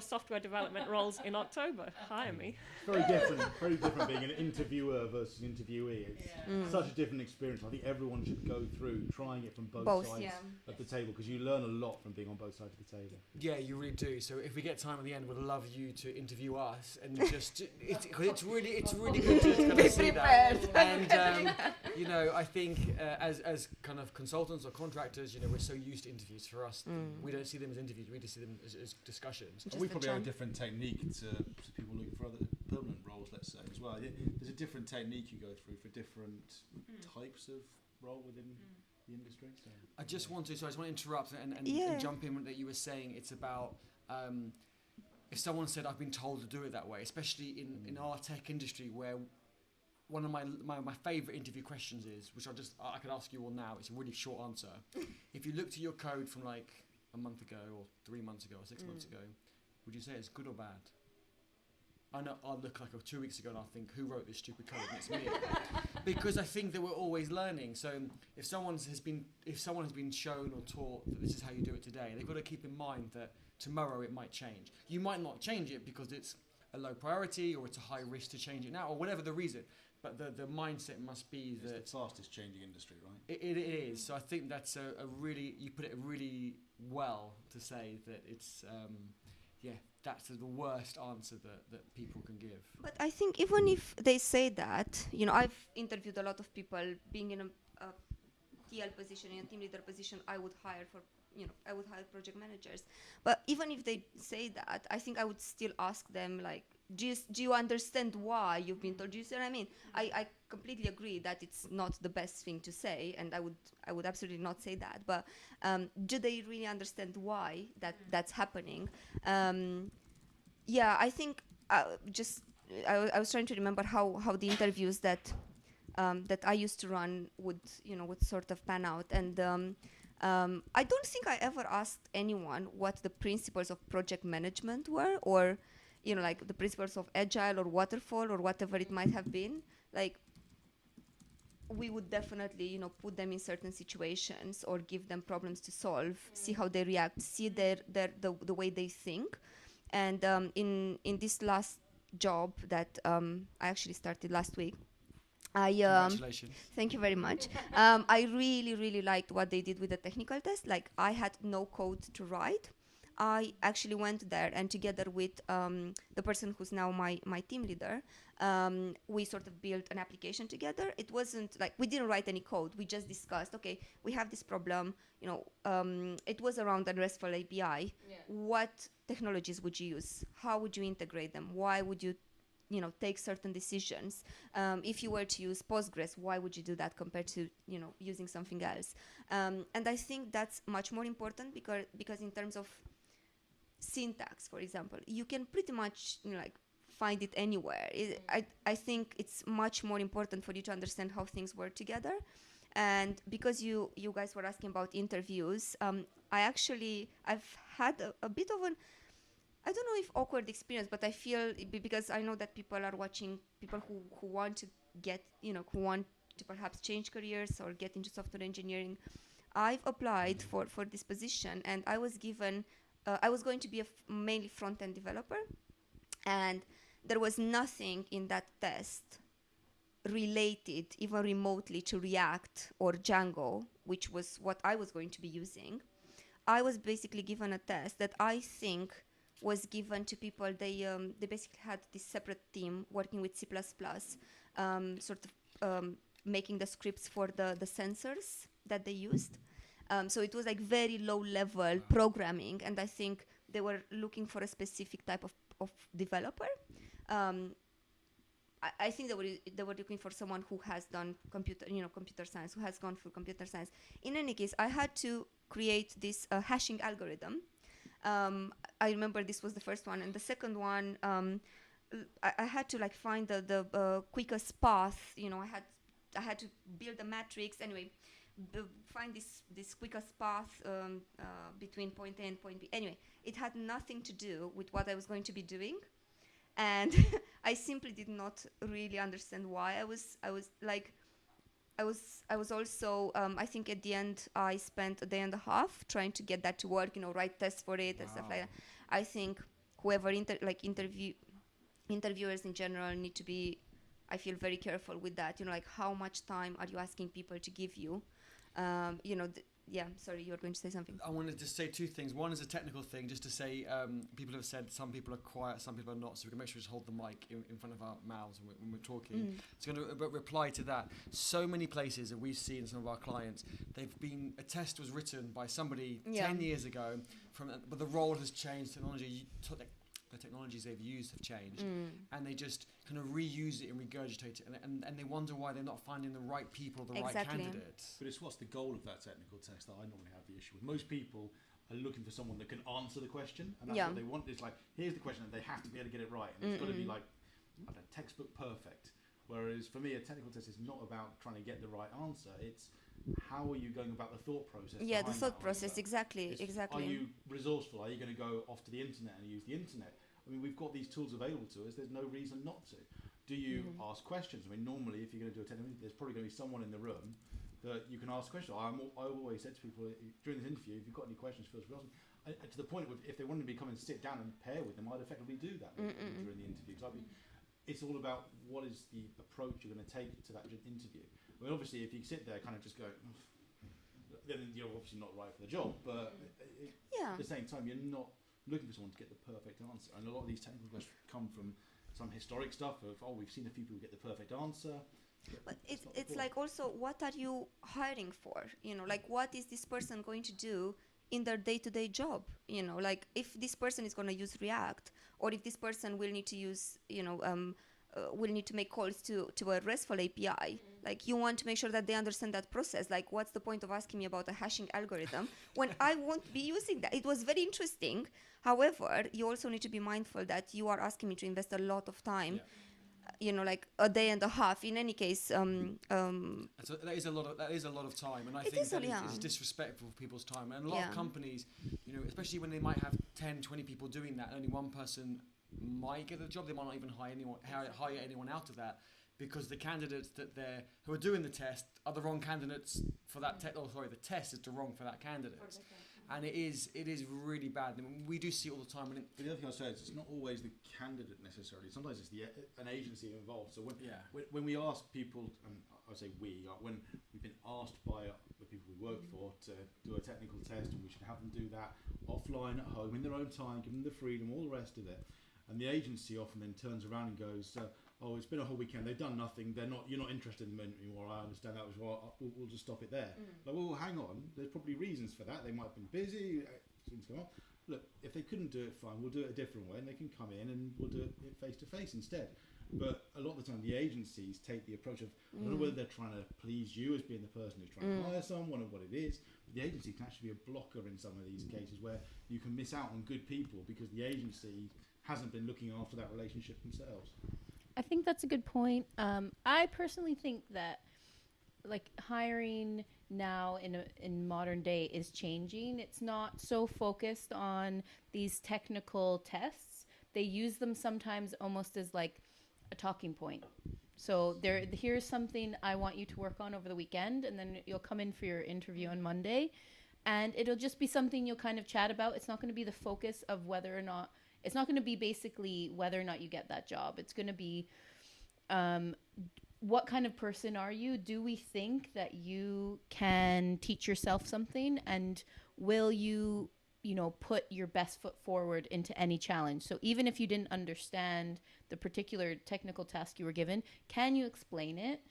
D: software development roles in October. Hire me.
C: Very different being an interviewer versus an interviewee. It's such a different experience. I think everyone should go through trying it from both sides of the table, because you learn a lot from being on both sides of the table.
A: Yeah, you really do. So if we get time at the end, we'd love you to interview us, and just it's really good to kind of see that. And you know, I think as kind of consultants or contractors, you know, we're so used to interviews. For us, we don't see them as interviews; we just see them as discussions.
C: And we probably have a different technique to people looking for other permanent roles, let's say, as well. There's a different technique you go through for different types of role within the industry. So.
A: I just want to interrupt and jump in that you were saying it's about if someone said, I've been told to do it that way, especially in our tech industry, where one of my favourite interview questions is, which I could ask you all now, it's a really short answer. If you looked at your code from like a month ago or 3 months ago or 6 months ago, would you say it's good or bad? I know I'll look like 2 weeks ago and I'll think, who wrote this stupid code? And it's me. Because I think that we're always learning. So if someone has been shown or taught that this is how you do it today, they've got to keep in mind that tomorrow it might change. You might not change it because it's a low priority or it's a high risk to change it now, or whatever the reason. But the mindset must be that
C: it's the fastest changing industry, right?
A: It is. So I think that's a really, you put it really well to say that it's that's the worst answer that people can give.
B: But I think even if they say that, you know, I've interviewed a lot of people. Being in a TL position, in a team leader position, I would hire project managers. But even if they say that, I think I would still ask them, like, do you understand why you've been told? Do you see what I mean? I completely agree that it's not the best thing to say, and I would absolutely not say that. But do they really understand why that's happening? I think I was trying to remember how the interviews that I used to run would sort of pan out, and I don't think I ever asked anyone what the principles of project management were, or like the principles of agile or waterfall or whatever it might have been. Like, we would definitely put them in certain situations or give them problems to solve, see how they react, see the way they think. And in this last job that I actually started last week,
A: Congratulations.
B: Thank you very much. I really, really liked what they did with the technical test. Like, I had no code to write. I actually went there, and together with the person who's now my team leader, we sort of built an application together. It wasn't like we didn't write any code. We just discussed, okay, we have this problem. It was around a RESTful API. Yeah. What technologies would you use? How would you integrate them? Why would you take certain decisions. If you were to use Postgres, why would you do that compared to using something else? And I think that's much more important because in terms of syntax, for example, you can pretty much find it anywhere. I think it's much more important for you to understand how things work together. And because you guys were asking about interviews, I've had a bit of an, I don't know if awkward experience, but I feel because I know that people are watching, people who want to get, who want to perhaps change careers or get into software engineering. I've applied for this position, and I was given, I was going to be a mainly front-end developer, and there was nothing in that test related even remotely to React or Django, which was what I was going to be using. I was basically given a test that I think was given to people. They basically had this separate team working with C++, making the scripts for the sensors that they used. So it was like very low level programming, and I think they were looking for a specific type of developer. I think they were looking for someone who has done computer science, who has gone through computer science. In any case, I had to create this hashing algorithm. I remember this was the first one, and the second one, I had to find the quickest path. I had to build a matrix anyway. Find this quickest path between point A and point B. Anyway, it had nothing to do with what I was going to be doing, and I simply did not really understand why. I was also I think at the end I spent a day and a half trying to get that to work. Write tests for it and stuff like that. I think whoever interviewers in general need to be, I feel, very careful with that. How much time are you asking people to give you? Sorry, you were going to say something.
A: I wanted to say two things. One is a technical thing, just to say people have said some people are quiet, some people are not, so we can make sure we just hold the mic in front of our mouths when we're talking. So I'm going to reply to that. So many places that we've seen some of our clients, a test was written by somebody 10 years ago, but the role has changed, the technologies they've used have changed, and they just kind of reuse it and regurgitate it, and they wonder why they're not finding the right people, the right candidates.
C: But it's what's the goal of that technical test that I normally have the issue with. Most people are looking for someone that can answer the question, and that's what they want. It's here's the question, and they have to be able to get it right, and it's got to be textbook perfect. Whereas for me, a technical test is not about trying to get the right answer. It's how are you going about the thought process?
B: Yeah, the thought process, exactly.
C: Are you resourceful? Are you going to go off to the internet and use the internet? I mean, we've got these tools available to us. There's no reason not to. Do you ask questions? I mean, normally, if you're going to do a technical, there's probably going to be someone in the room that you can ask questions. I always said to people during this interview, if you've got any questions, feel free to ask them. To the point of if they wanted me to come and sit down and pair with them, I'd effectively do that during the interview. It's all about what is the approach you're going to take to that interview. I mean, obviously, if you sit there kind of just go, then you're obviously not right for the job. But at the same time, you're not looking for someone to get the perfect answer. And a lot of these technical questions come from some historic stuff of, we've seen a few people get the perfect answer.
B: But it's like also, what are you hiring for? What is this person going to do in their day-to-day job? If this person is going to use React, or if this person will need to use, will need to make calls to a RESTful API. You want to make sure that they understand that process. What's the point of asking me about a hashing algorithm when I won't be using that? It was very interesting. However, you also need to be mindful that you are asking me to invest a lot of time. A day and a half. In any case,
A: so that is a lot of time, and I think that is disrespectful for people's time. And a lot of companies, especially when they might have 10, 20 people doing that, only one person might get the job. They might not even hire anyone out of that, because the candidates who are doing the test are the wrong candidates for that test. The test is wrong for that candidate. And it is really bad. I mean, we do see it all the time. But
C: the other thing I'll say is it's not always the candidate necessarily. Sometimes it's an agency involved. So when we ask people, and I say when we've been asked by the people we work for to do a technical test, and we should have them do that offline at home in their own time, give them the freedom, all the rest of it. And the agency often then turns around and goes, it's been a whole weekend, they've done nothing, you're not interested in them anymore, I understand that, we'll just stop it there. Hang on, there's probably reasons for that. They might have been busy, things come up. Look, if they couldn't do it, fine, we'll do it a different way, and they can come in and we'll do it face to face instead. But a lot of the time, the agencies take the approach of, I don't know whether they're trying to please you as being the person who's trying to hire someone or what it is. But the agency can actually be a blocker in some of these cases where you can miss out on good people because the agency hasn't been looking after that relationship themselves.
F: I think that's a good point. I personally think that like hiring now in modern day is changing. It's not so focused on these technical tests. They use them sometimes almost as like a talking point. So here's something I want you to work on over the weekend, and then you'll come in for your interview on Monday, and it'll just be something you'll kind of chat about. It's not going to be the focus of whether or not, it's not going to be basically whether or not you get that job. It's going to be what kind of person are you? Do we think that you can teach yourself something, and will you, put your best foot forward into any challenge? So even if you didn't understand the particular technical task you were given, can you explain it?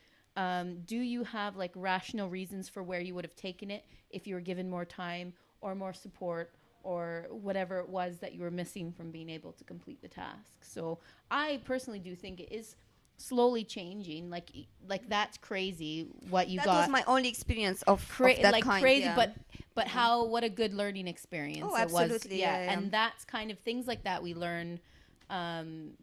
F: Do you have like rational reasons for where you would have taken it if you were given more time or more support or whatever it was that you were missing from being able to complete the task? So I personally do think it is slowly changing. Like that's crazy what you got.
B: That was my only experience of that
F: like
B: kind.
F: crazy,
B: Yeah.
F: but what a good learning experience
B: Oh,
F: it
B: absolutely,
F: was.
B: yeah.
F: And that's kind of things like that we learn.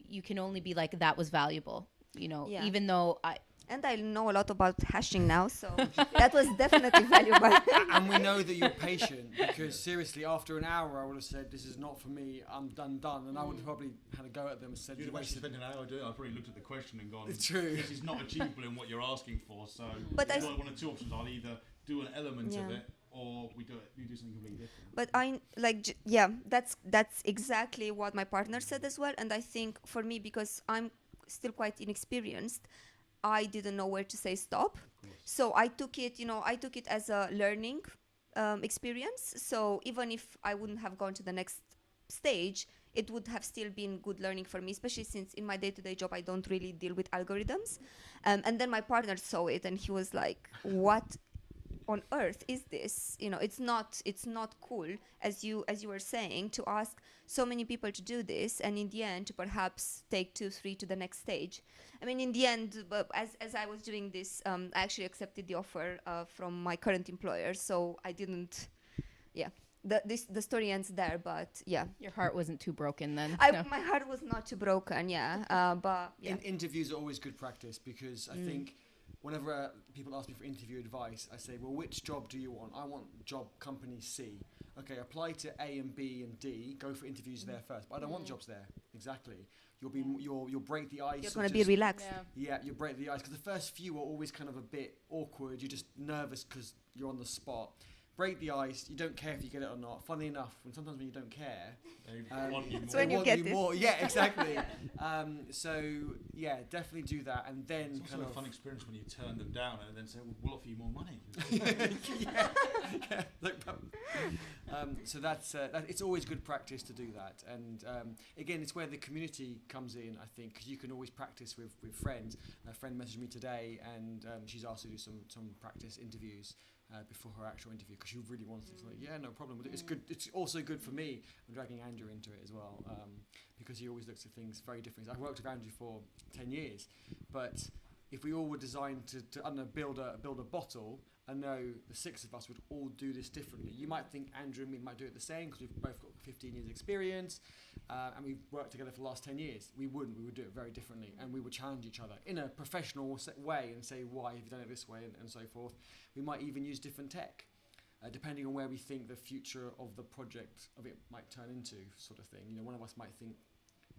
F: You can only be like, that was valuable,
B: Yeah.
F: even though
B: And I know a lot about hashing now, so that was definitely valuable.
A: And we know that you're patient, because seriously, after an hour, I would have said, "This is not for me. I'm done." And I would have probably had a go at them and said,
C: You'd
A: "You
C: have actually
A: wasted."
C: spent an hour doing it. I've probably looked at the question and gone,
A: It's true.
C: this is not achievable in what you're asking for. So
B: But
C: you've got one of two options. I'll either do an element of
B: Yeah.
C: it, or we do something completely different.
B: But that's exactly what my partner said as well. And I think for me, because I'm still quite inexperienced, I didn't know where to say stop. So I took it as a learning experience. So even if I wouldn't have gone to the next stage, it would have still been good learning for me, especially since in my day-to-day job, I don't really deal with algorithms. And then my partner saw it and he was like, what on earth is this? It's not cool, as you were saying, to ask so many people to do this, and in the end to perhaps take 2-3 to the next stage. I mean, in the end, as I was doing this, I actually accepted the offer from my current employer, so I didn't. Yeah, the story ends there, but yeah.
F: your heart wasn't too broken then.
B: My heart was not too broken, but yeah.
A: Interviews are always good practice, because I think whenever people ask me for interview advice, I say, well, which job do you want? I want job company C. Okay, apply to A and B and D. Go for interviews there first. But I don't want jobs there. Exactly. You'll break the ice.
B: You're going to be relaxed.
A: Yeah, you'll break the ice, because the first few are always kind of a bit awkward. You're just nervous because you're on the spot. Break the ice. You don't care if you get it or not. Funny enough, sometimes when you don't care,
C: They want you more.
B: So when you
A: want
B: get
A: you
B: it.
A: more. Yeah, exactly. So yeah, definitely do that, and then
C: It's also
A: kind
C: a
A: of
C: fun experience when you turn them down and then say, well, we'll offer you more money.
A: yeah. So that's it's always good practice to do that, and again, it's where the community comes in, I think, because you can always practice with friends. A friend messaged me today, and she's asked to do some practice interviews before her actual interview, because she really wants it. It's like, yeah, no problem. It's good. It's also good for me. I'm dragging Andrew into it as well, because he always looks at things very differently. I've worked with Andrew for 10 years, but if we all were designed to I don't know, build a bottle, I know the six of us would all do this differently. You might think Andrew and me might do it the same because we've both got 15 years experience, and we've worked together for the last 10 years. We wouldn't. We would do it very differently, and we would challenge each other in a professional way and say, why have you done it this way, and so forth. We might even use different tech, depending on where we think the future of the project of it might turn into, sort of thing. One of us might think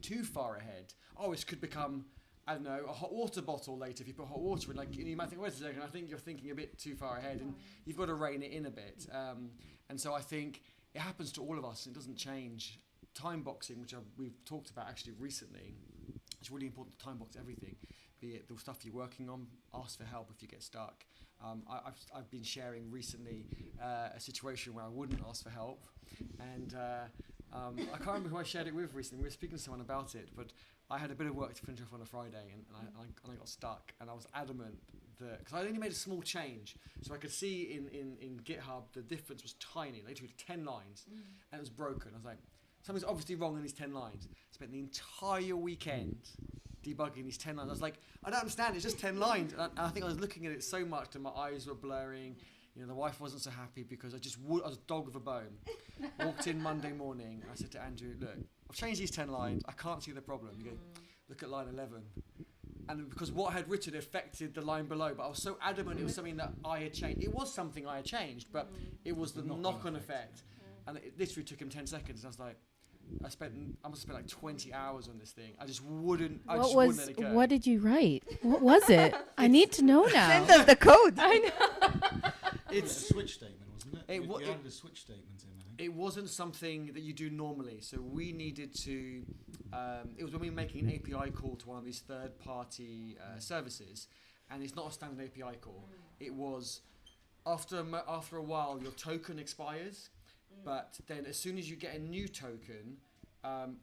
A: too far ahead. Oh, this could become, I don't know, a hot water bottle later if you put hot water in. Like, you might think, wait a second, I think you're thinking a bit too far ahead, and you've got to rein it in a bit. And so I think it happens to all of us, and it doesn't change. Time boxing, which we've talked about actually recently, it's really important to time box everything, be it the stuff you're working on. Ask for help if you get stuck. I've been sharing recently a situation where I wouldn't ask for help, and I can't remember who I shared it with recently. We were speaking to someone about it, but I had a bit of work to finish off on a Friday, and I got stuck, and I was adamant that, because I only made a small change, so I could see in GitHub the difference was tiny, literally 10 lines, and it was broken. I was like, something's obviously wrong in these 10 lines. Spent the entire weekend debugging these 10 lines. I was like, I don't understand. It's just 10 lines. And I think I was looking at it so much that my eyes were blurring. You know, the wife wasn't so happy because I was a dog with a bone. Walked in Monday morning. I said to Andrew, look, I've changed these 10 lines. I can't see the problem. You go, look at line 11. And because what I had written affected the line below, but I was so adamant it was something that I had changed. It was something I had changed, but it was the knock-on effect. And it literally took him 10 seconds. And I was like, I must have spent like 20 hours on this thing. I just wouldn't let it go.
F: What did you write? What was it? I need to know now.
B: Send us the code.
F: I know.
C: It's a switch statement, wasn't it? You added a switch statement in, I think.
A: It wasn't something that you do normally. So we needed to, it was when we were making an API call to one of these third-party services, and it's not a standard API call. It was, after a while, your token expires, but then as soon as you get a new token,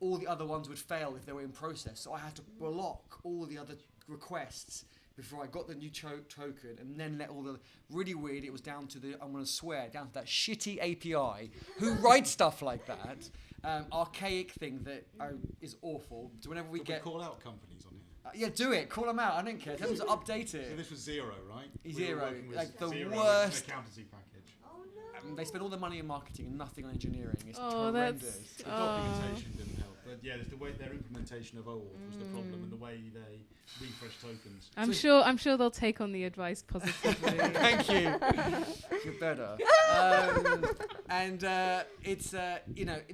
A: all the other ones would fail if they were in process. So I had to block all the other requests before I got the new token, and then let all the really weird. It was down to I'm going to swear, down to that shitty API who writes stuff like that, archaic thing that is awful. So whenever we
C: Could we call out companies on here?
A: yeah, do it. Call them out. I don't care. Tell them to update it.
C: So this was Xero, right?
A: Xero,
C: We were working with
A: like the
C: Xero,
A: worst.
C: An accountancy package.
A: They spend all the money in marketing and nothing on engineering. It's
E: Oh,
A: horrendous.
E: that's-
C: The documentation didn't help, but yeah, there's the way their implementation of OAuth was the problem, and the way they refresh tokens.
E: I'm sure they'll take on the advice positively.
A: Thank you. You're better. And it's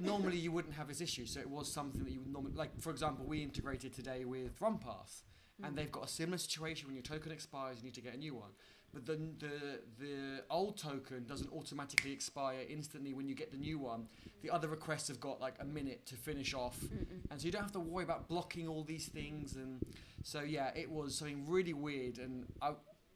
A: normally you wouldn't have this issue, so it was something that you would normally, like for example, we integrated today with RunPath, and they've got a similar situation. When your token expires, you need to get a new one. But the old token doesn't automatically expire instantly when you get the new one. The other requests have got like a minute to finish off, and so you don't have to worry about blocking all these things. And so yeah, it was something really weird, and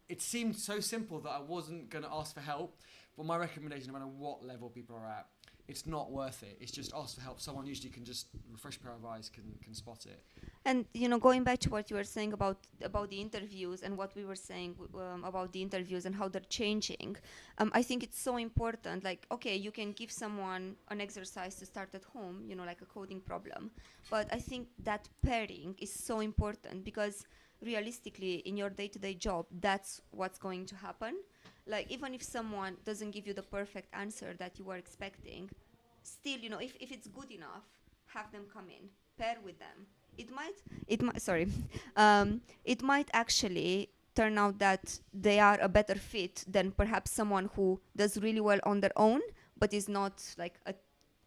A: it seemed so simple that I wasn't going to ask for help. But my recommendation, no matter what level people are at, it's not worth it. It's just ask for help. Someone usually can just, a fresh pair of eyes can spot it.
B: And going back to what you were saying about the interviews and what we were saying about the interviews and how they're changing, I think it's so important. Like, okay, you can give someone an exercise to start at home, like a coding problem, but I think that pairing is so important because realistically, in your day-to-day job, that's what's going to happen. Like, even if someone doesn't give you the perfect answer that you were expecting, still, if it's good enough, have them come in, pair with them. It might actually turn out that they are a better fit than perhaps someone who does really well on their own, but is not like a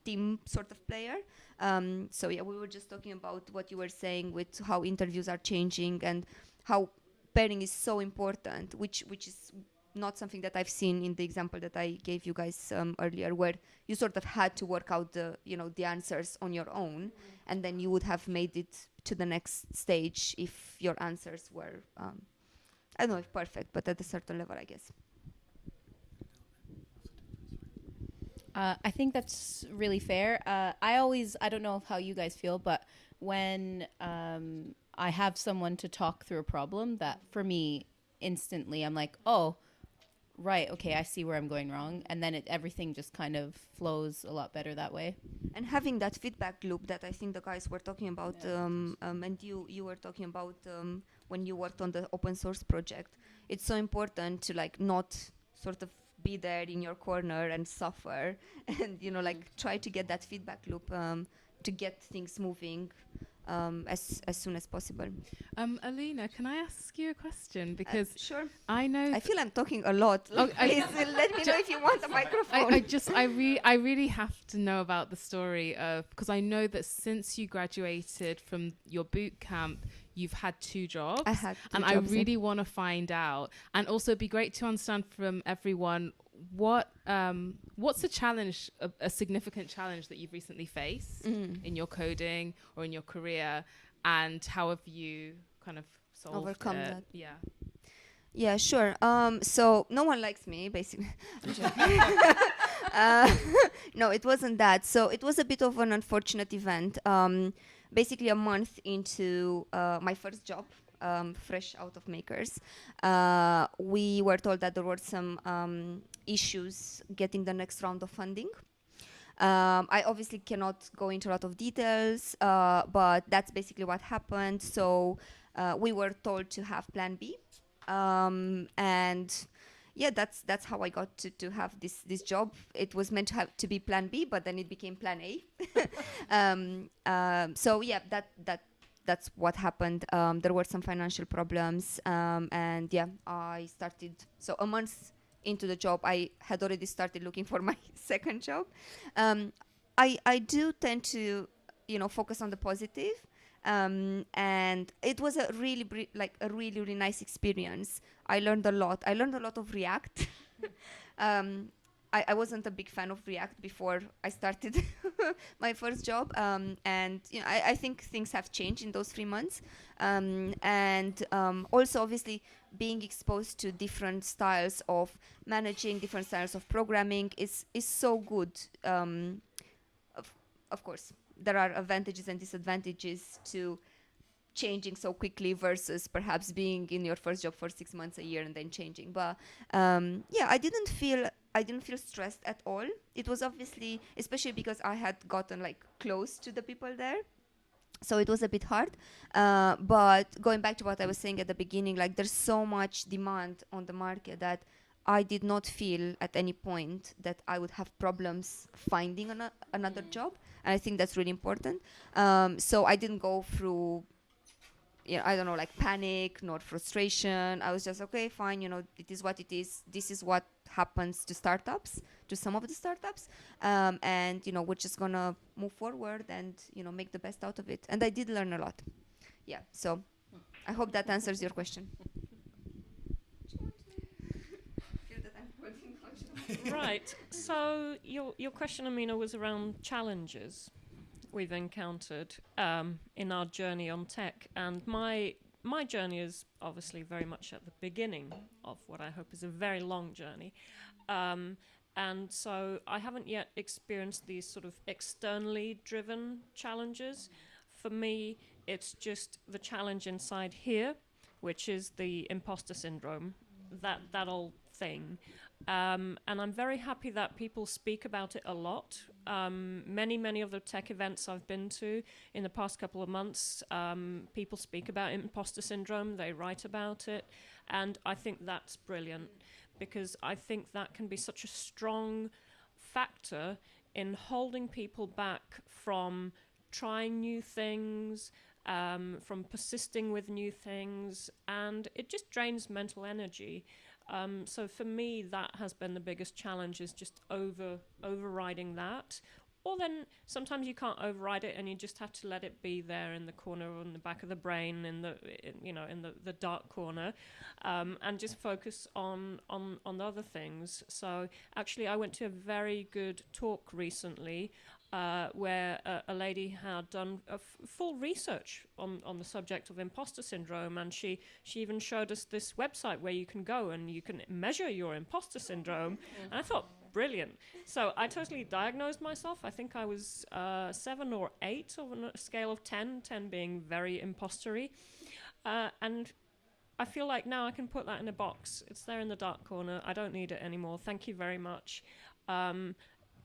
B: team sort of player. So yeah, we were just talking about what you were saying with how interviews are changing and how pairing is so important, which is not something that I've seen in the example that I gave you guys earlier, where you sort of had to work out the answers on your own, and then you would have made it to the next stage if your answers were, I don't know if perfect, but at a certain level, I guess.
F: I think that's really fair. I don't know how you guys feel, but when I have someone to talk through a problem, that for me, instantly, I'm like, oh, right, okay, I see where I'm going wrong. And then everything just kind of flows a lot better that way.
B: And having that feedback loop that I think the guys were talking about, and you were talking about when you worked on the open source project, it's so important to like not sort of be there in your corner and suffer, and try to get that feedback loop to get things moving as soon as possible.
E: Alina, can I ask you a question? Because
B: sure.
E: I know
B: I feel I'm talking a lot.
E: Oh,
B: Please let me know if you want a microphone.
E: I really have to know about the story of, because I know that since you graduated from your boot camp, you've had 2 jobs.
B: I had 2
E: and
B: jobs,
E: I really want to find out, and also it'd be great to understand from everyone what's a challenge, a significant challenge that you've recently faced in your coding or in your career, and how have you kind of solved
B: Overcome
E: it?
B: that.
E: Yeah.
B: Yeah, sure. So no one likes me, basically. I'm joking. No, it wasn't that. So it was a bit of an unfortunate event. Basically, a month into my first job, fresh out of Makers, we were told that there were some issues getting the next round of funding. I obviously cannot go into a lot of details, but that's basically what happened. So we were told to have Plan B, and yeah, that's how I got to have this job. It was meant to be Plan B, but then it became Plan A. So yeah, that's what happened. There were some financial problems, and yeah, I started. So a month into the job, I had already started looking for my second job. I do tend to, focus on the positive, and it was a really really nice experience. I learned a lot. I learned a lot of React. I wasn't a big fan of React before I started my first job, and I think things have changed in those 3 months, and also obviously being exposed to different styles of managing, different styles of programming is so good. Of course, there are advantages and disadvantages to changing so quickly versus perhaps being in your first job for 6 months, a year, and then changing. But yeah, I didn't feel stressed at all. It was obviously, especially because I had gotten close to the people there, so it was a bit hard. But going back to what I was saying at the beginning, there's so much demand on the market that I did not feel at any point that I would have problems finding another job, and I think that's really important. So I didn't go through, I don't know, panic nor frustration. I was just, okay, fine, it is what it is. This is what happens to startups, to some of the startups. And, we're just going to move forward and, make the best out of it. And I did learn a lot. Yeah, so I hope that answers your question.
D: Right. So your question, Amina, was around challenges we've encountered in our journey on tech, and my journey is obviously very much at the beginning of what I hope is a very long journey, and so I haven't yet experienced these sort of externally driven challenges. For me, it's just the challenge inside here, which is the imposter syndrome, that old thing. And I'm very happy that people speak about it a lot. Many of the tech events I've been to in the past couple of months, people speak about imposter syndrome, they write about it, and I think that's brilliant, because I think that can be such a strong factor in holding people back from trying new things, from persisting with new things, and it just drains mental energy. So for me, that has been the biggest challenge, is just overriding that. Or then sometimes you can't override it, and you just have to let it be there in the corner, on the back of the brain, in the dark corner, and just focus on the other things. So actually, I went to a very good talk recently, where a lady had done full research on the subject of imposter syndrome, and she even showed us this website where you can go and you can measure your imposter syndrome. And I thought, brilliant. So I totally diagnosed myself. I think I was 7 or 8 on a scale of 10 being very impostery, and I feel like now I can put that in a box. It's there in the dark corner. I don't need it anymore. Thank you very much.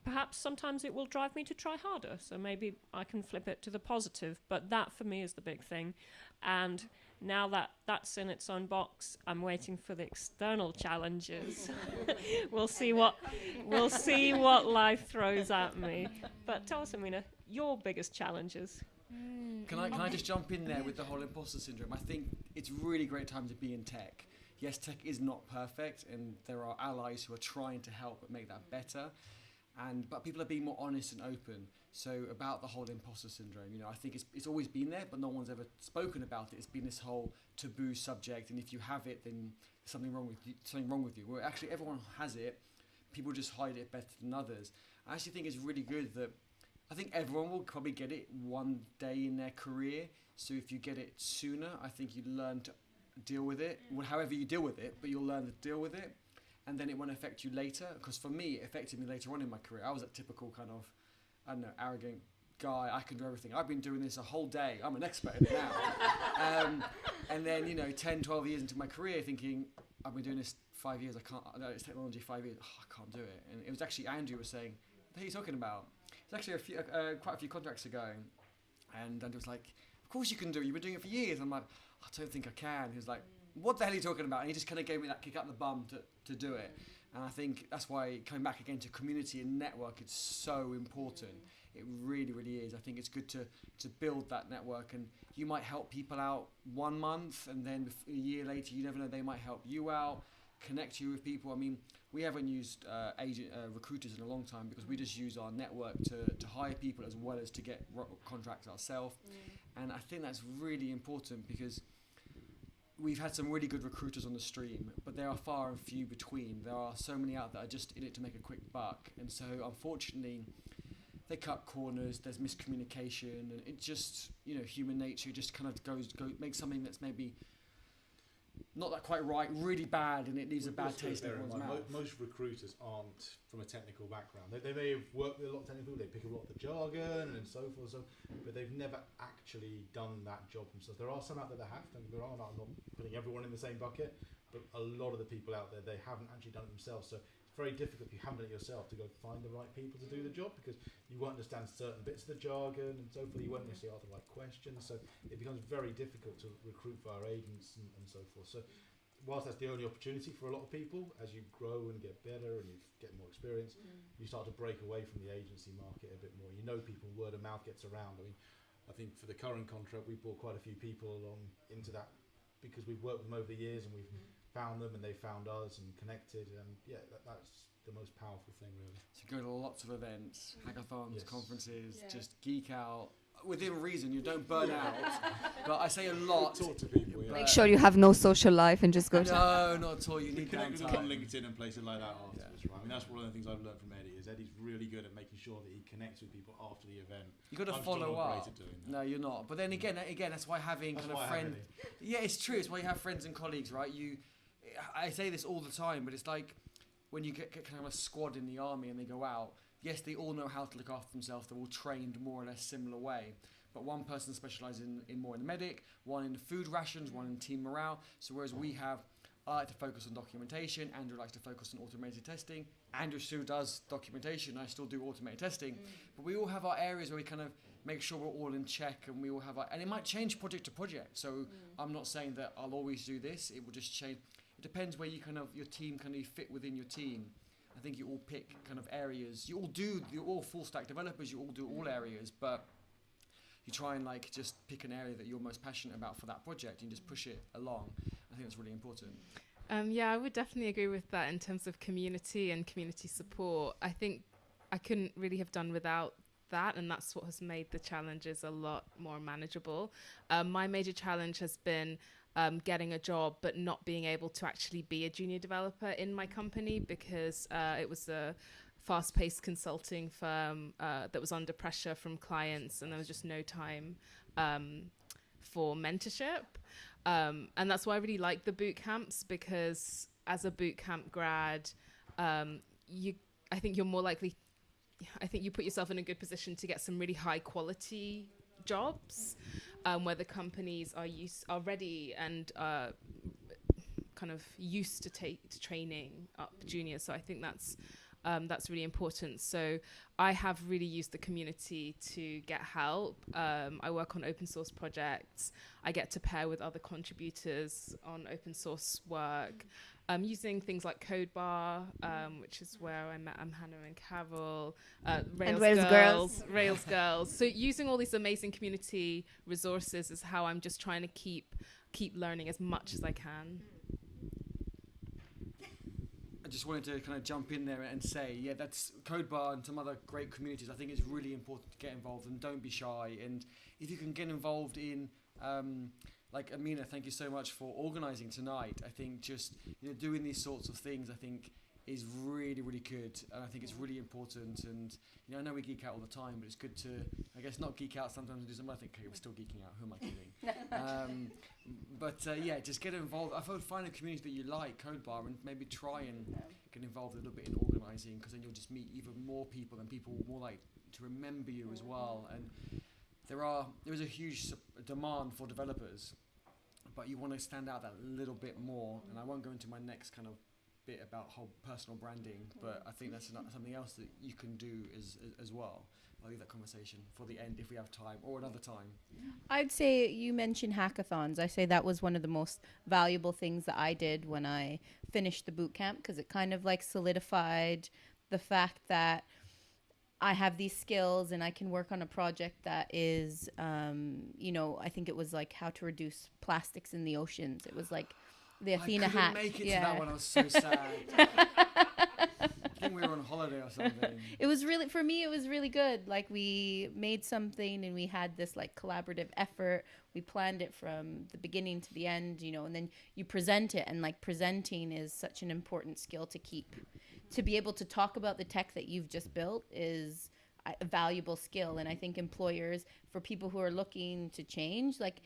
D: Perhaps sometimes it will drive me to try harder, so maybe I can flip it to the positive, but that for me is the big thing. And now that that's in its own box, I'm waiting for the external challenges. We'll see what life throws at me. But tell us, Amina, your biggest challenges.
A: Can I just jump in there with the whole imposter syndrome? I think it's really great time to be in tech. Yes, tech is not perfect, and there are allies who are trying to help make that better. But people are being more honest and open. So about the whole imposter syndrome, I think it's always been there, but no one's ever spoken about it. It's been this whole taboo subject, and if you have it, then there's something wrong with you. Well, actually, everyone has it. People just hide it better than others. I actually think it's really good that I think everyone will probably get it one day in their career. So if you get it sooner, I think you learn to deal with it. Well, however you deal with it, but you'll learn to deal with it. And then it won't affect you later, because for me, it affected me later on in my career. I was that typical kind of, arrogant guy. I can do everything. I've been doing this a whole day. I'm an expert in it now. And then, 10, 12 years into my career, thinking, I've been doing this 5 years. I can't, it's technology 5 years. I can't do it. And it was actually Andrew was saying, what are you talking about? It's actually quite a few contracts ago, and Andrew was like, "Of course you can do it. You've been doing it for years." I'm like, "I don't think I can." He was like, "What the hell are you talking about?" And he just kind of gave me that kick up the bum to do it. And I think that's why coming back again to community and network is so important. It really, really is. I think it's good to build that network, and you might help people out 1 month, and then a year later, you never know, they might help you out, connect you with people. I mean, we haven't used recruiters in a long time because we just use our network to hire people as well as to get contracts ourselves. And I think that's really important because we've had some really good recruiters on the stream, but they are far and few between. There are so many out that are just in it to make a quick buck. And so, unfortunately, they cut corners, there's miscommunication, and it just, human nature just kind of makes something that's maybe not that quite right, really bad, and it leaves a bad taste in everyone's mouth.
C: Most recruiters aren't from a technical background. They may have worked with a lot of technical, they pick up a lot of the jargon and so forth, but they've never actually done that job themselves. There are some out there that have, don't get me wrong, I'm not putting everyone in the same bucket, but a lot of the people out there, they haven't actually done it themselves. So it's very difficult if you haven't done it yourself to go find the right people to do the job, because you won't understand certain bits of the jargon and so forth. You won't necessarily ask the right questions, so it becomes very difficult to recruit via agents and so forth. So whilst that's the only opportunity for a lot of people, as you grow and get better and you get more experience, you start to break away from the agency market a bit more. People, word of mouth gets around. I think for the current contract, we brought quite a few people along into that because we've worked with them over the years and we've found them and they found us and connected, and that's the most powerful thing, really.
A: So go to lots of events, hackathons, conferences, just geek out within reason. You don't burn out. But I say a lot.
C: Talk to people.
B: Make sure you have no social life and just go to...
A: No, not at all. You need
C: connect with them on
A: downtime.
C: LinkedIn and places like that afterwards, right? I mean, that's one of the things I've learned from Eddie, is Eddie's really good at making sure that he connects with people after the event.
A: You got to
C: I'm still
A: follow
C: not
A: up.
C: great at doing that.
A: No, you're not. But then again, that's why having
C: That's
A: kind
C: why
A: of
C: I have
A: friend.
C: Eddie.
A: Yeah, it's true. It's why you have friends and colleagues, right? I say this all the time, but it's like when you get kind of a squad in the army and they go out. Yes, they all know how to look after themselves. They're all trained more or less similar way. But one person specialises in more in the medic, one in the food rations, one in team morale. So whereas I like to focus on documentation, Andrew likes to focus on automated testing. Andrew still does documentation, I still do automated testing. But we all have our areas where we kind of make sure we're all in check, and we all have and it might change project to project. So I'm not saying that I'll always do this, it will just change. It depends where your team kind of fit within your team. I think you all pick kind of areas. You're all full stack developers, you all do all areas, but you try and just pick an area that you're most passionate about for that project and just push it along. I think that's really important.
E: I would definitely agree with that in terms of community and community support. I think I couldn't really have done without that, and that's what has made the challenges a lot more manageable. My major challenge has been getting a job but not being able to actually be a junior developer in my company, because it was a fast-paced consulting firm that was under pressure from clients, and there was just no time for mentorship. And that's why I really like the boot camps, because as a boot camp grad, I think you're more likely, I think you put yourself in a good position to get some really high quality jobs where the companies are ready and kind of used to training up juniors. So I think that's really important. So I have really used the community to get help. I work on open source projects. I get to pair with other contributors on open source work. Using things like CodeBar, which is where I met Hannah and Carol, Rails Girls. So using all these amazing community resources is how I'm just trying to keep learning as much as I can.
A: I just wanted to kind of jump in there and say, that's CodeBar and some other great communities. I think it's really important to get involved, and don't be shy. And if you can get involved in, like Amina, thank you so much for organising tonight. I think just doing these sorts of things, I think, is really, really good, and I think it's really important. And I know we geek out all the time, but it's good to, I guess, not geek out sometimes and do something. I think we're still geeking out. Who am I kidding? But just get involved. I would find a community that you like, CodeBar, and maybe try and get involved a little bit in organising, because then you'll just meet even more people, and people will more like to remember you as well. And there is a huge demand for developers, but you want to stand out that little bit more. And I won't go into my next kind of bit about whole personal branding, but I think that's something else that you can do as well. I'll leave that conversation for the end if we have time, or another time.
F: I'd say you mentioned hackathons. I say that was one of the most valuable things that I did when I finished the boot camp, because it kind of like solidified the fact that I have these skills and I can work on a project that is, I think it was like how to reduce plastics in the oceans. It was like the Athena hack.
A: I couldn't make it to that one. I was so sad. I think we were on holiday or something.
F: It was really, for me, it was really good. Like we made something and we had this like collaborative effort. We planned it from the beginning to the end, and then you present it, and like presenting is such an important skill to keep. To be able to talk about the tech that you've just built is a valuable skill. And I think employers, for people who are looking to change, like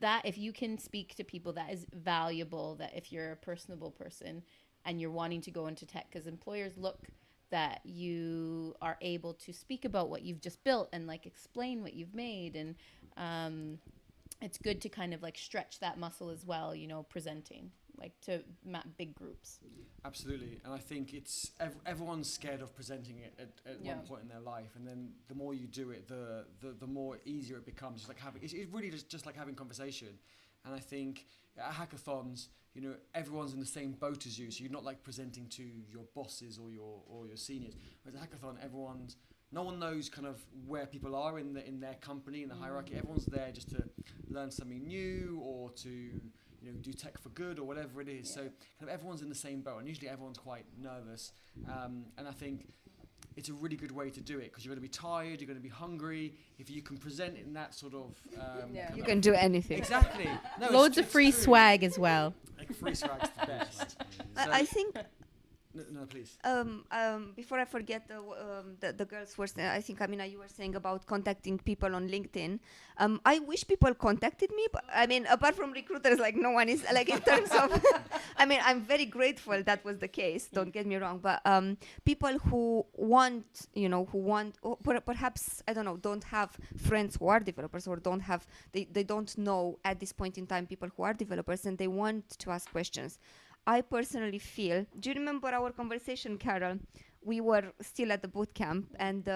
F: that, if you can speak to people, that is valuable. That if you're a personable person and you're wanting to go into tech, because employers look that you are able to speak about what you've just built and like explain what you've made. And it's good to kind of like stretch that muscle as well, presenting like to big groups.
A: Absolutely, and I think it's everyone's scared of presenting it at one point in their life, and then the more you do it, the more easier it becomes. It's like it's really just like having conversation, and I think at hackathons, everyone's in the same boat as you, so you're not like presenting to your bosses or your seniors. Whereas at hackathon, no one knows kind of where people are in their company, in the hierarchy. Everyone's there just to learn something new or to do tech for good or whatever it is. So kind of everyone's in the same boat, and usually everyone's quite nervous. And I think it's a really good way to do it, because you're going to be tired, you're going to be hungry. If you can present it in that sort of...
B: you can do anything.
A: Exactly. No,
F: Loads of free
A: true.
F: swag as well.
A: Like free swag's the best.
B: I think...
A: No, please.
B: Before I forget, the girls were saying, I think, Amina, you were saying about contacting people on LinkedIn. I wish people contacted me, but I mean, apart from recruiters, like no one is, like in terms of, I mean, I'm very grateful that was the case, don't get me wrong, but people who want, or perhaps, I don't know, don't have friends who are developers, or they don't know at this point in time people who are developers, and they want to ask questions. I personally feel, do you remember our conversation, Carol? We were still at the boot camp, and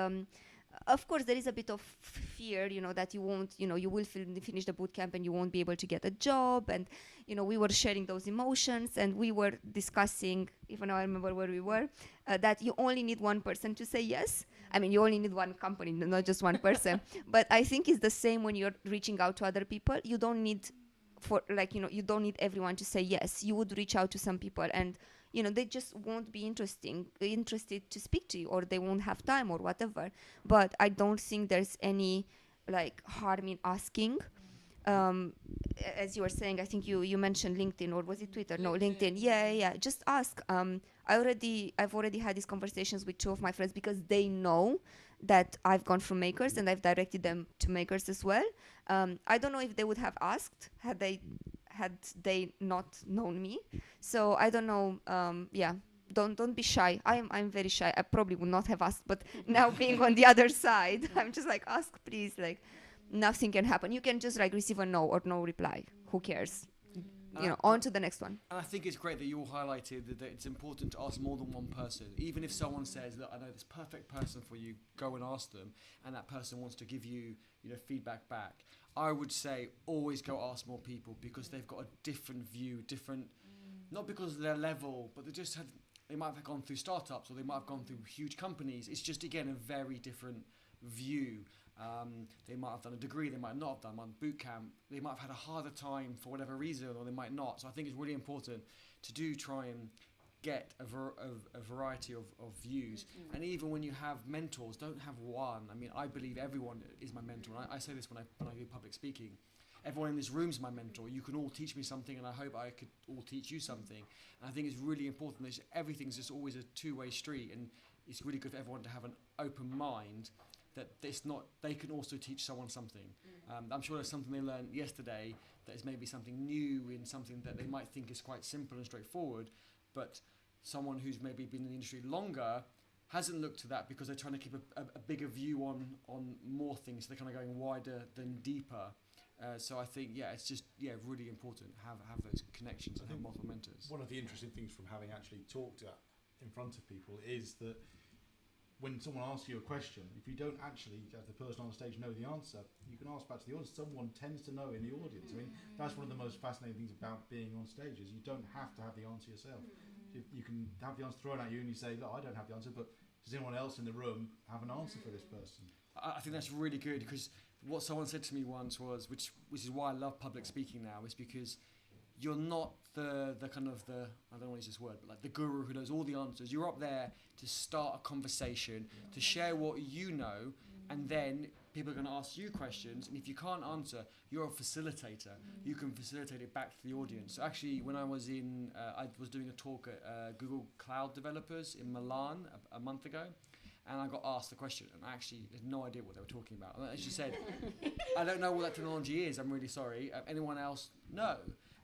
B: of course there is a bit of fear, that you won't, you will finish the boot camp and you won't be able to get a job, and we were sharing those emotions, and we were discussing, even though I remember where we were, that you only need one person to say yes. I mean, you only need one company, not just one person. But I think it's the same when you're reaching out to other people. You don't need you don't need everyone to say yes. You would reach out to some people, and they just won't be interested to speak to you, or they won't have time or whatever. But I don't think there's any harm in asking. As you were saying, I think you mentioned LinkedIn, or was it Twitter? No, LinkedIn. Yeah. Just ask. I've already had these conversations with two of my friends, because they know that I've gone from Makers, and I've directed them to Makers as well. I don't know if they would have asked had they not known me. So I don't know. Don't be shy. I'm very shy. I probably would not have asked, but now being on the other side, I'm just like, ask please. Nothing can happen. You can just receive a no or no reply. Who cares? On to the next one.
A: And I think it's great that you all highlighted that it's important to ask more than one person. Even if someone says, look, I know this perfect person for you, go and ask them, and that person wants to give you, feedback back. I would say always go ask more people, because they've got a different view, not because of their level, but they might have gone through startups, or they might have gone through huge companies. It's just, again, a very different view. They might have done a degree, they might not have done one boot camp, they might have had a harder time for whatever reason, or they might not. So I think it's really important to try and get a variety of views. And even when you have mentors, don't have one. I mean, I believe everyone is my mentor. I say this when I do public speaking. Everyone in this room is my mentor. You can all teach me something, and I hope I could all teach you something. And I think it's really important that everything's just always a two-way street, and it's really good for everyone to have an open mind, that they can also teach someone something. I'm sure there's something they learned yesterday that is maybe something new in something that they might think is quite simple and straightforward, but someone who's maybe been in the industry longer hasn't looked to that, because they're trying to keep a bigger view on more things. They're kind of going wider than deeper So I think it's just really important to have those connections and have multiple mentors.
C: One of the interesting things from having actually talked in front of people is that when someone asks you a question, if you don't actually, as the person on the stage, know the answer, you can ask back to the audience. Someone tends to know in the audience. I mean, that's one of the most fascinating things about being on stage is you don't have to have the answer yourself. You can have the answer thrown at you and you say, look, I don't have the answer, but does anyone else in the room have an answer for this person?
A: I think that's really good, because what someone said to me once was, which is why I love public speaking now, is because you're not the kind of the, I don't want to use this word, but like the guru who knows all the answers. You're up there to start a conversation, to share what you know, and then people are going to ask you questions, and if you can't answer, you're a facilitator. You can facilitate it back to the audience. So actually, when I was I was doing a talk at Google Cloud Developers in Milan a month ago, and I got asked a question, and I actually had no idea what they were talking about. And I actually said, I don't know what that technology is, I'm really sorry. Anyone else? No.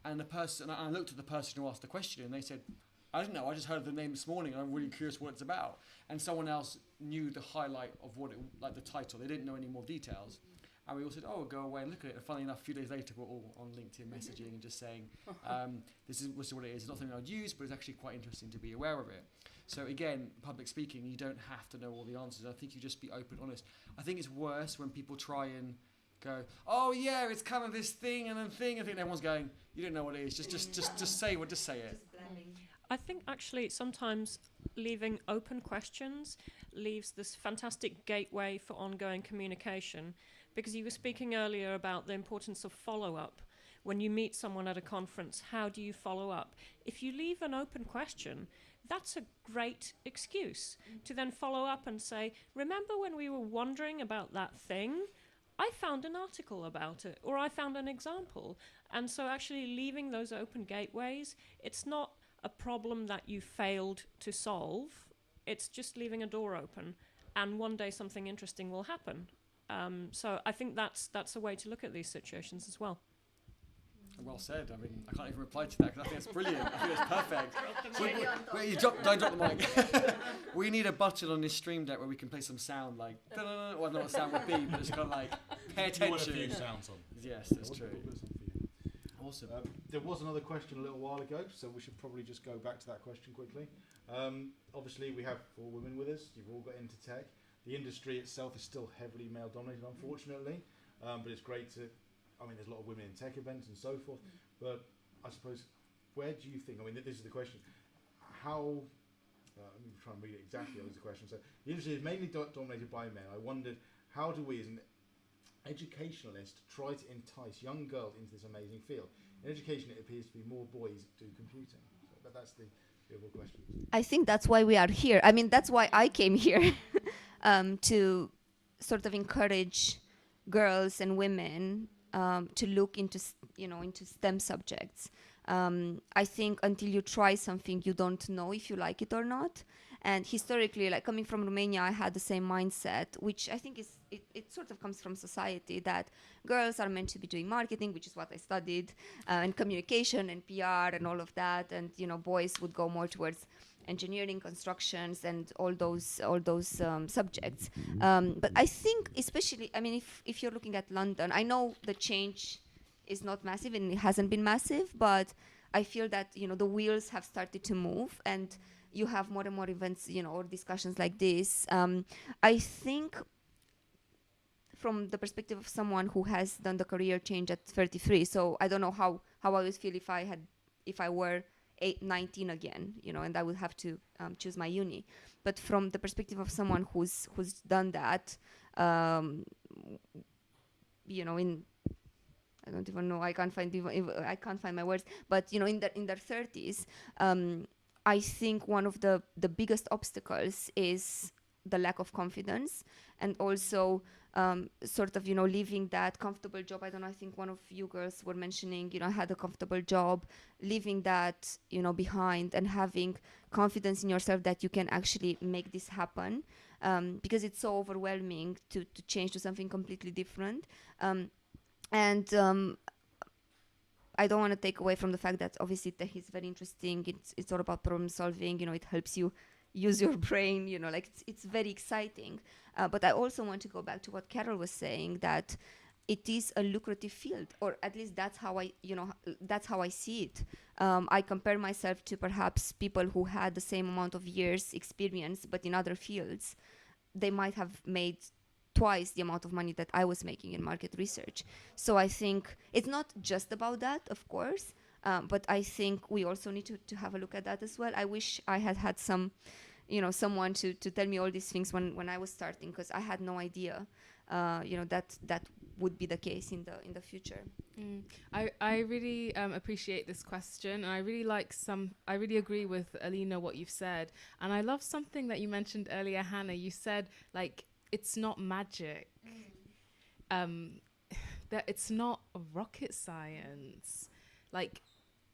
A: And I looked at the person who asked the question, and they said, I don't know, I just heard the name this morning, and I'm really curious what it's about. And someone else knew the highlight of like the title. They didn't know any more details. And we all said, oh, go away and look at it. And funny enough, a few days later, we're all on LinkedIn messaging and just saying, this is what it is. It's not something I'd use, but it's actually quite interesting to be aware of it. So again, public speaking, you don't have to know all the answers. I think you just be open, honest. I think it's worse when people try and go, oh yeah, it's kind of this thing and then thing. I think everyone's going, you don't know what it is. Just say it. Just say it.
D: I think actually sometimes leaving open questions leaves this fantastic gateway for ongoing communication, because you were speaking earlier about the importance of follow-up. When you meet someone at a conference, how do you follow up? If you leave an open question, that's a great excuse to then follow up and say, remember when we were wondering about that thing? I found an article about it, or I found an example. And so actually leaving those open gateways, it's not a problem that you failed to solve. It's just leaving a door open, and one day something interesting will happen. So I think that's a way to look at these situations as well.
A: Well said. I mean, I can't even reply to that because I think it's brilliant. I think it's perfect. Don't drop the mic. We need a button on this stream deck where we can play some sound like, well, I don't know what sound would be, but it's kind of like, pay attention.
C: You want a few sounds on.
A: Yes, that's true. Awesome.
C: There was another question a little while ago, so we should probably just go back to that question quickly. Obviously, we have 4 women with us. You've all got into tech. The industry itself is still heavily male-dominated, unfortunately, but it's great to... I mean, there's a lot of women in tech events and so forth, but I suppose, where do you think... I mean, this is the question. How... let me try and read it exactly as the question. So, the industry is mainly dominated by men. I wondered, how do we, as an educationalist, try to entice young girls into this amazing field? In education, it appears to be more boys do computing. So, but that's the overall question.
B: I think that's why we are here. I mean, that's why I came here, to sort of encourage girls and women to look into STEM subjects. I think until you try something, you don't know if you like it or not. And historically, like coming from Romania, I had the same mindset, which I think it sort of comes from society, that girls are meant to be doing marketing, which is what I studied, and communication and PR and all of that, and boys would go more towards engineering, constructions, and all those subjects. But I think, especially, I mean, if you're looking at London, I know the change is not massive and it hasn't been massive, but I feel that the wheels have started to move, and you have more and more events, or discussions like this. I think, from the perspective of someone who has done the career change at 33, so I don't know how I would feel if I were 19 again, and I would have to choose my uni. But from the perspective of someone who's done that, in, I don't even know, I can't find my words, but in their 30s, I think one of the biggest obstacles is the lack of confidence, and also sort of leaving that comfortable job. I don't know, I think one of you girls were mentioning had a comfortable job, leaving that behind, and having confidence in yourself that you can actually make this happen, because it's so overwhelming to change to something completely different. I don't want to take away from the fact that obviously tech is very interesting. It's all about problem solving. It helps you use your brain. Like it's very exciting. But I also want to go back to what Carol was saying, that it is a lucrative field, or at least that's how that's how I see it. I compare myself to perhaps people who had the same amount of years experience, but in other fields, they might have made twice the amount of money that I was making in market research. So I think it's not just about that, of course, but I think we also need to have a look at that as well. I wish I had some, someone to tell me all these things when I was starting, because I had no idea, that would be the case in the future.
E: I really appreciate this question, and I really agree with Alina what you've said, and I love something that you mentioned earlier, Hannah. You said like it's not magic, that it's not rocket science, like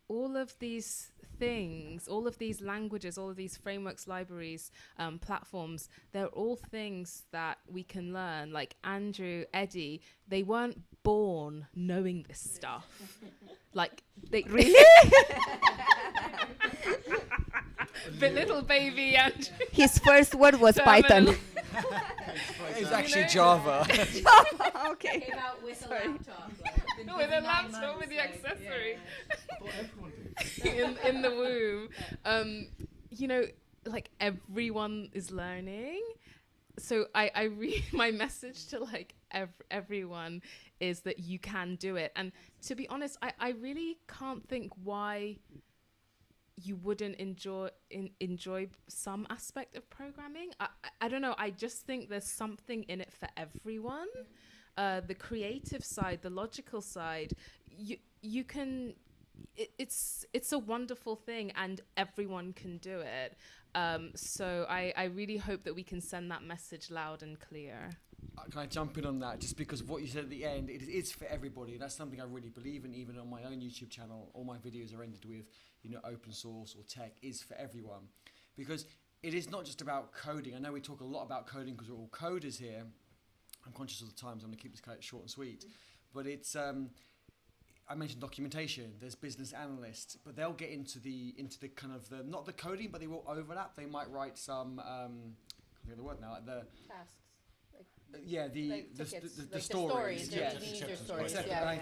E: all of these things, all of these languages, all of these frameworks, libraries, platforms, they're all things that we can learn. Like Andrew, Eddie, they weren't born knowing this stuff. Like they really the little baby Andrew.
B: His first word was Python.
A: It's actually Java.
B: Okay.
F: Came out with a
B: Sorry.
F: laptop.
E: With a laptop, with the accessory. in the womb. Like everyone is learning. So I my message to like everyone is that you can do it. And to be honest, I really can't think why you wouldn't enjoy some aspect of programming. I don't know. I just think there's something in it for everyone. The creative side, the logical side, you can. It's a wonderful thing, and everyone can do it. So I really hope that we can send that message loud and clear.
A: Can I jump in on that? Just because of what you said at the end, it is for everybody. That's something I really believe in. Even on my own YouTube channel, all my videos are ended with, open source or tech is for everyone. Because it is not just about coding. I know we talk a lot about coding because we're all coders here. I'm conscious of the time, so I'm going to keep this short and sweet. But it's, I mentioned documentation. There's business analysts, but they'll get into the kind of not the coding, but they will overlap. They might write some, I can't think of the word now, like the
F: Tasks.
A: the stories.
F: Yeah.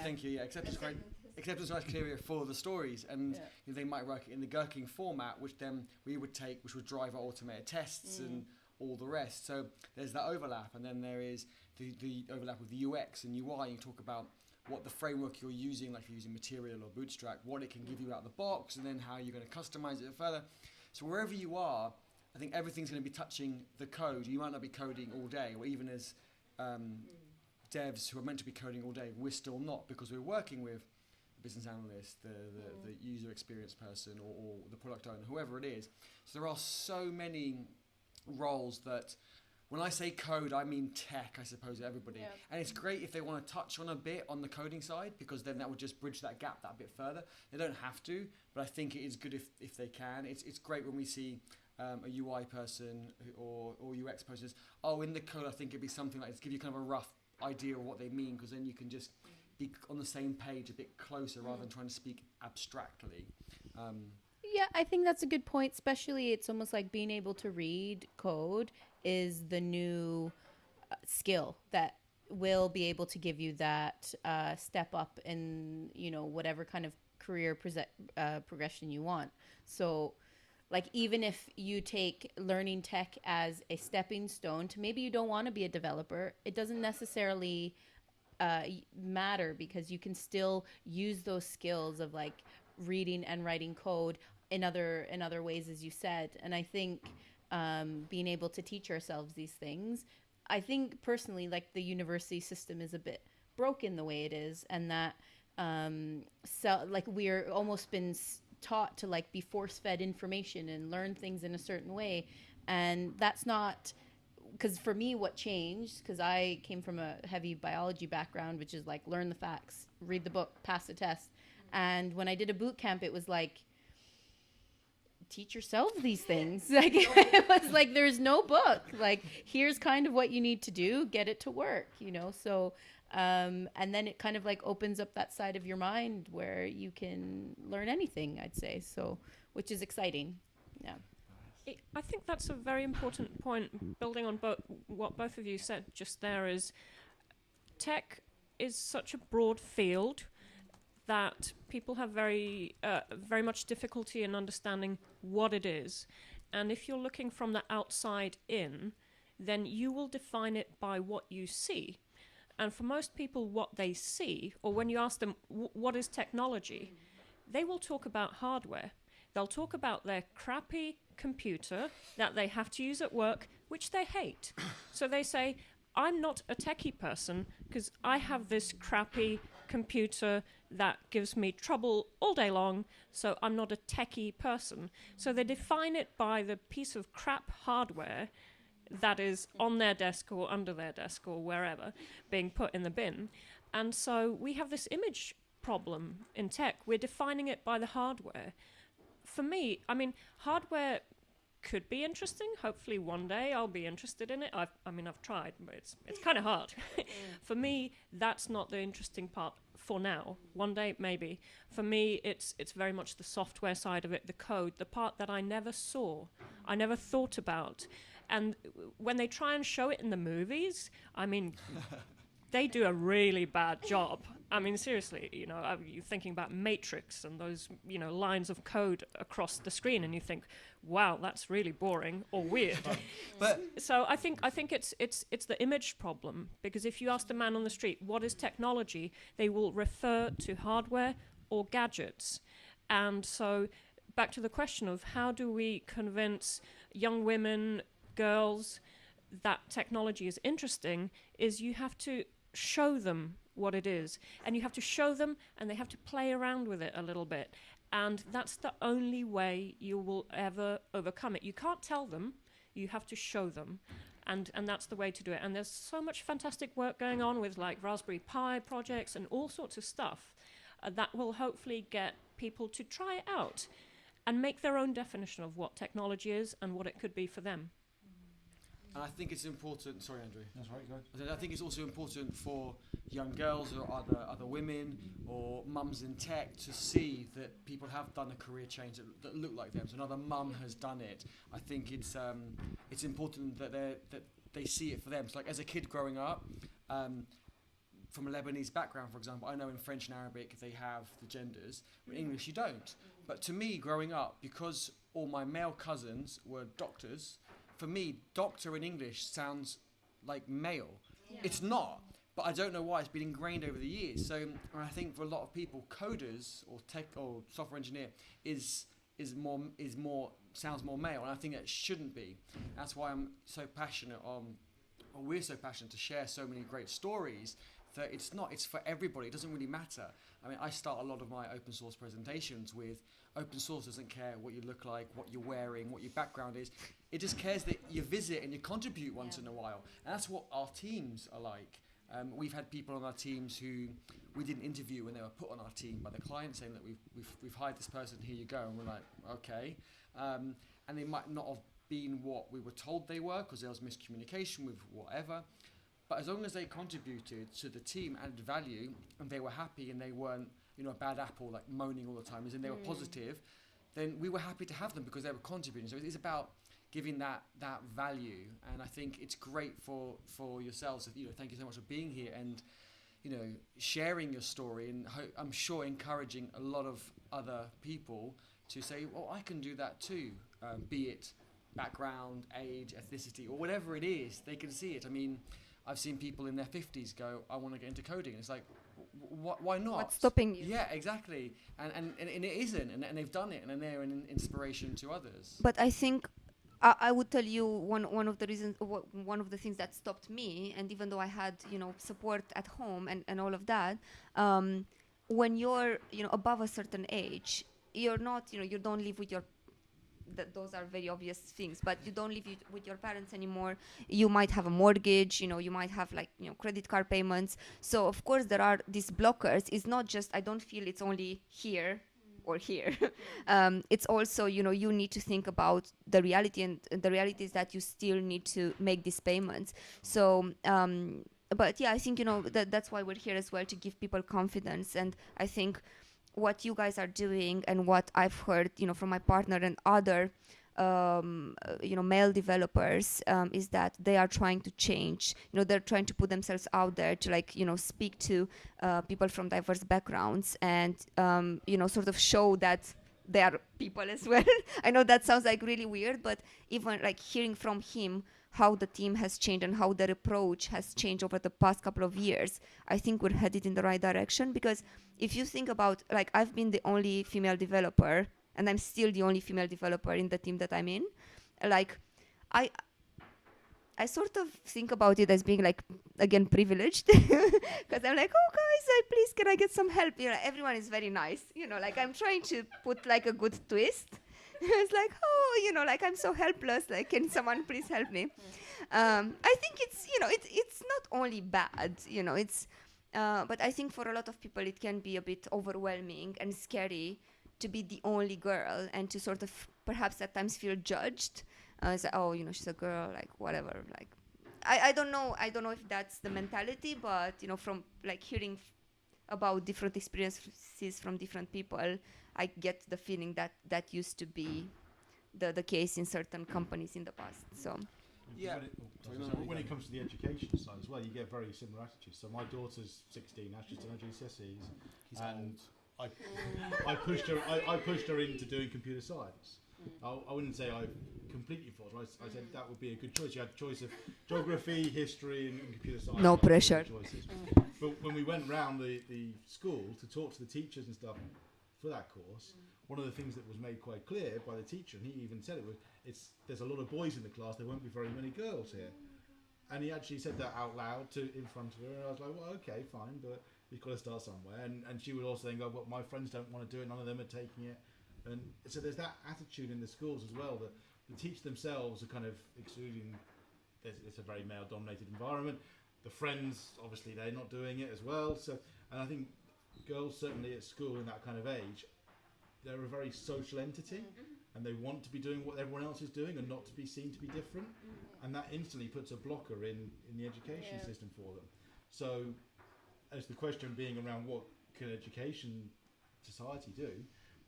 A: Thank you. Yeah, acceptance criteria for the stories, and they might write it in the Gherkin format, which then we would take, which would drive our automated tests and all the rest. So there's that overlap, and then there is the overlap with the UX and UI. You talk about what the framework you're using, like if you're using Material or Bootstrap, what it can give you out of the box, and then how you're going to customize it further. So wherever you are, I think everything's going to be touching the code. You might not be coding all day, or even as devs who are meant to be coding all day, we're still not, because we're working with the business analyst, the user experience person, or the product owner, whoever it is. So there are so many roles that, when I say code, I mean tech, I suppose, everybody. Yeah. And it's great if they want to touch on a bit on the coding side, because then that would just bridge that gap that bit further. They don't have to, but I think it is good if they can. It's great when we see a UI person or UX person says, in the code, I think it'd be something like this, give you kind of a rough idea of what they mean, because then you can just be on the same page a bit closer rather than trying to speak abstractly.
F: Yeah, I think that's a good point. Especially, it's almost like being able to read code is the new skill that will be able to give you that step up in, whatever kind of career progression you want. So, like, even if you take learning tech as a stepping stone to maybe you don't want to be a developer, it doesn't necessarily matter, because you can still use those skills of like reading and writing code in other ways, as you said. And I think being able to teach ourselves these things, I think personally, like, the university system is a bit broken the way it is, and that we're almost been taught to like be force-fed information and learn things in a certain way, and that's not, because for me what changed, because I came from a heavy biology background, which is like learn the facts, read the book, pass the test. And when I did a boot camp, it was like, teach yourself these things. Like, it was like, there's no book, like, here's kind of what you need to do, get it to work, so and then it kind of like opens up that side of your mind where you can learn anything, I'd say, so, which is exciting. Yeah,
D: I think that's a very important point, building on what both of you said just there, is tech is such a broad field that people have very much difficulty in understanding what it is. And if you're looking from the outside in, then you will define it by what you see. And for most people, what they see, or when you ask them, what is technology, they will talk about hardware. They'll talk about their crappy computer that they have to use at work, which they hate. So they say, I'm not a techie person because I have this crappy computer that gives me trouble all day long, so I'm not a techie person. So they define it by the piece of crap hardware that is on their desk or under their desk or wherever, being put in the bin. And so we have this image problem in tech. We're defining it by the hardware. For me, I mean, hardware could be interesting. Hopefully one day I'll be interested in it. I've tried, but it's kind of hard. For me, that's not the interesting part for now. One day, maybe. For me, it's very much the software side of it, the code, the part that I never saw, I never thought about. And when they try and show it in the movies, I mean, they do a really bad job. I mean, seriously, you're thinking about Matrix and those, lines of code across the screen, and you think, wow, that's really boring or weird.
A: But
D: so I think it's the image problem, because if you ask the man on the street, what is technology, they will refer to hardware or gadgets. And so back to the question of how do we convince young women, girls, that technology is interesting, is you have to show them what it is, and you have to show them, and they have to play around with it a little bit, and that's the only way you will ever overcome it. You can't tell them, you have to show them, and that's the way to do it. And there's so much fantastic work going on with like Raspberry Pi projects and all sorts of stuff that will hopefully get people to try it out and make their own definition of what technology is and what it could be for them.
A: And I think it's important. Sorry, Andrew.
C: That's right, go ahead.
A: I think it's also important for young girls or other women or mums in tech to see that people have done a career change that look like them. So another mum has done it. I think it's important that they see it for them. So like as a kid growing up, from a Lebanese background, for example, I know in French and Arabic they have the genders. In English you don't. But to me, growing up, because all my male cousins were doctors, for me, doctor in English sounds like male. Yeah. It's not, but I don't know why. It's been ingrained over the years. So I think for a lot of people, coders or tech or software engineer is more sounds more male, and I think it shouldn't be. That's why I'm so passionate we're so passionate to share so many great stories. That it's for everybody. It doesn't really matter. I mean, I start a lot of my open source presentations with open source doesn't care what you look like, what you're wearing, what your background is. It just cares that you visit and you contribute once in a while. And that's what our teams are like. We've had people on our teams who we didn't interview when they were put on our team by the client, saying that we've hired this person, here you go. And we're like, okay. And they might not have been what we were told they were because there was miscommunication with whatever. But as long as they contributed to the team, added value, and they were happy and they weren't, a bad apple, like moaning all the time, as in they were positive, then we were happy to have them because they were contributing. So it is about giving that value. And I think it's great for yourselves. Thank you so much for being here and, sharing your story. And I'm sure encouraging a lot of other people to say, well, I can do that too, be it background, age, ethnicity, or whatever it is, they can see it. I mean, I've seen people in their 50s go, I want to get into coding. And it's like, why not?
B: What's stopping you?
A: Yeah, exactly. And it isn't. And they've done it. And they're an inspiration to others.
B: But I think I would tell you one of the reasons, one of the things that stopped me, and even though I had, support at home and all of that, when you're, above a certain age, you're not, you don't live with your those are very obvious things, but you don't live with your parents anymore. You might have a mortgage, you might have credit card payments. So of course there are these blockers. It's not just, I don't feel it's only here or here. It's also, you need to think about the reality, and the reality is that you still need to make these payments. So, but yeah, I think, that's why we're here as well, to give people confidence. And I think what you guys are doing and what I've heard, from my partner and other male developers is that they are trying to change. They're trying to put themselves out there to speak to people from diverse backgrounds and sort of show that they are people as well. I know that sounds like really weird, but even like hearing from him how the team has changed and how their approach has changed over the past couple of years, I think we're headed in the right direction. Because if you think about, like, I've been the only female developer and I'm still the only female developer in the team that I'm in. Like, I sort of think about it as being like, again, privileged, because I'm like, oh guys, please can I get some help? Everyone is very nice, like I'm trying to put like a good twist. It's like, oh, like I'm so helpless, like can someone please help me? I think it's, it's not only bad, it's, but I think for a lot of people it can be a bit overwhelming and scary to be the only girl and to sort of perhaps at times feel judged. It's like, oh, she's a girl, like whatever. Like, I don't know if that's the mentality, but from like hearing about different experiences from different people, I get the feeling that that used to be the case in certain companies in the past. So.
A: Yeah.
C: When it comes to the education side as well, you get very similar attitudes. So my daughter's 16 now; she's done her GCSEs, and I pushed her into doing computer science. I wouldn't say I completely forced her. I said that would be a good choice. You had a choice of geography, history, and computer science.
B: No pressure.
C: Choices. But when we went round the school to talk to the teachers and stuff for that course, one of the things that was made quite clear by the teacher, and he even said it was, there's a lot of boys in the class. There won't be very many girls here. And he actually said that out loud in front of her, and I was like, well, okay, fine, but you've got to start somewhere. And she would also then go, well, my friends don't want to do it, none of them are taking it. And so there's that attitude in the schools as well, that the teachers themselves are kind of exuding, it's a very male-dominated environment. The friends, obviously, they're not doing it as well. So, and I think girls, certainly at school in that kind of age, they're a very social entity, and they want to be doing what everyone else is doing and not to be seen to be different. And that instantly puts a blocker in the education system for them. So, as the question being around what can education society do,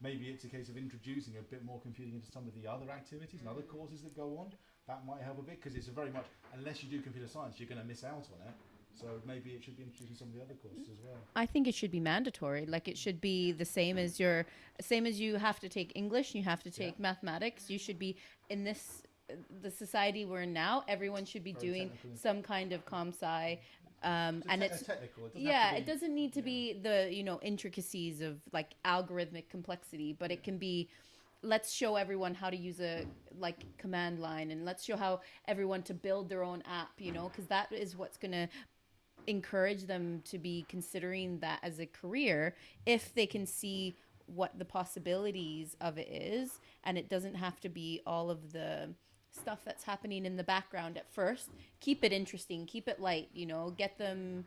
C: maybe it's a case of introducing a bit more computing into some of the other activities and other courses that go on. That might help a bit, because it's a very much, unless you do computer science, you're going to miss out on it. So maybe it should be introduced in some of the other courses as well.
F: I think it should be mandatory. Like, it should be the same as you have to take English, you have to take mathematics. You should be in the society we're in now. Everyone should be very doing some kind of ComSci. And it's
C: technical.
F: It doesn't need to be the intricacies of like algorithmic complexity, but it can be, let's show everyone how to use a command line, and let's show how everyone to build their own app, because that is what's going to encourage them to be considering that as a career, if they can see what the possibilities of it is. And it doesn't have to be all of the stuff that's happening in the background at first. Keep it interesting, keep it light, get them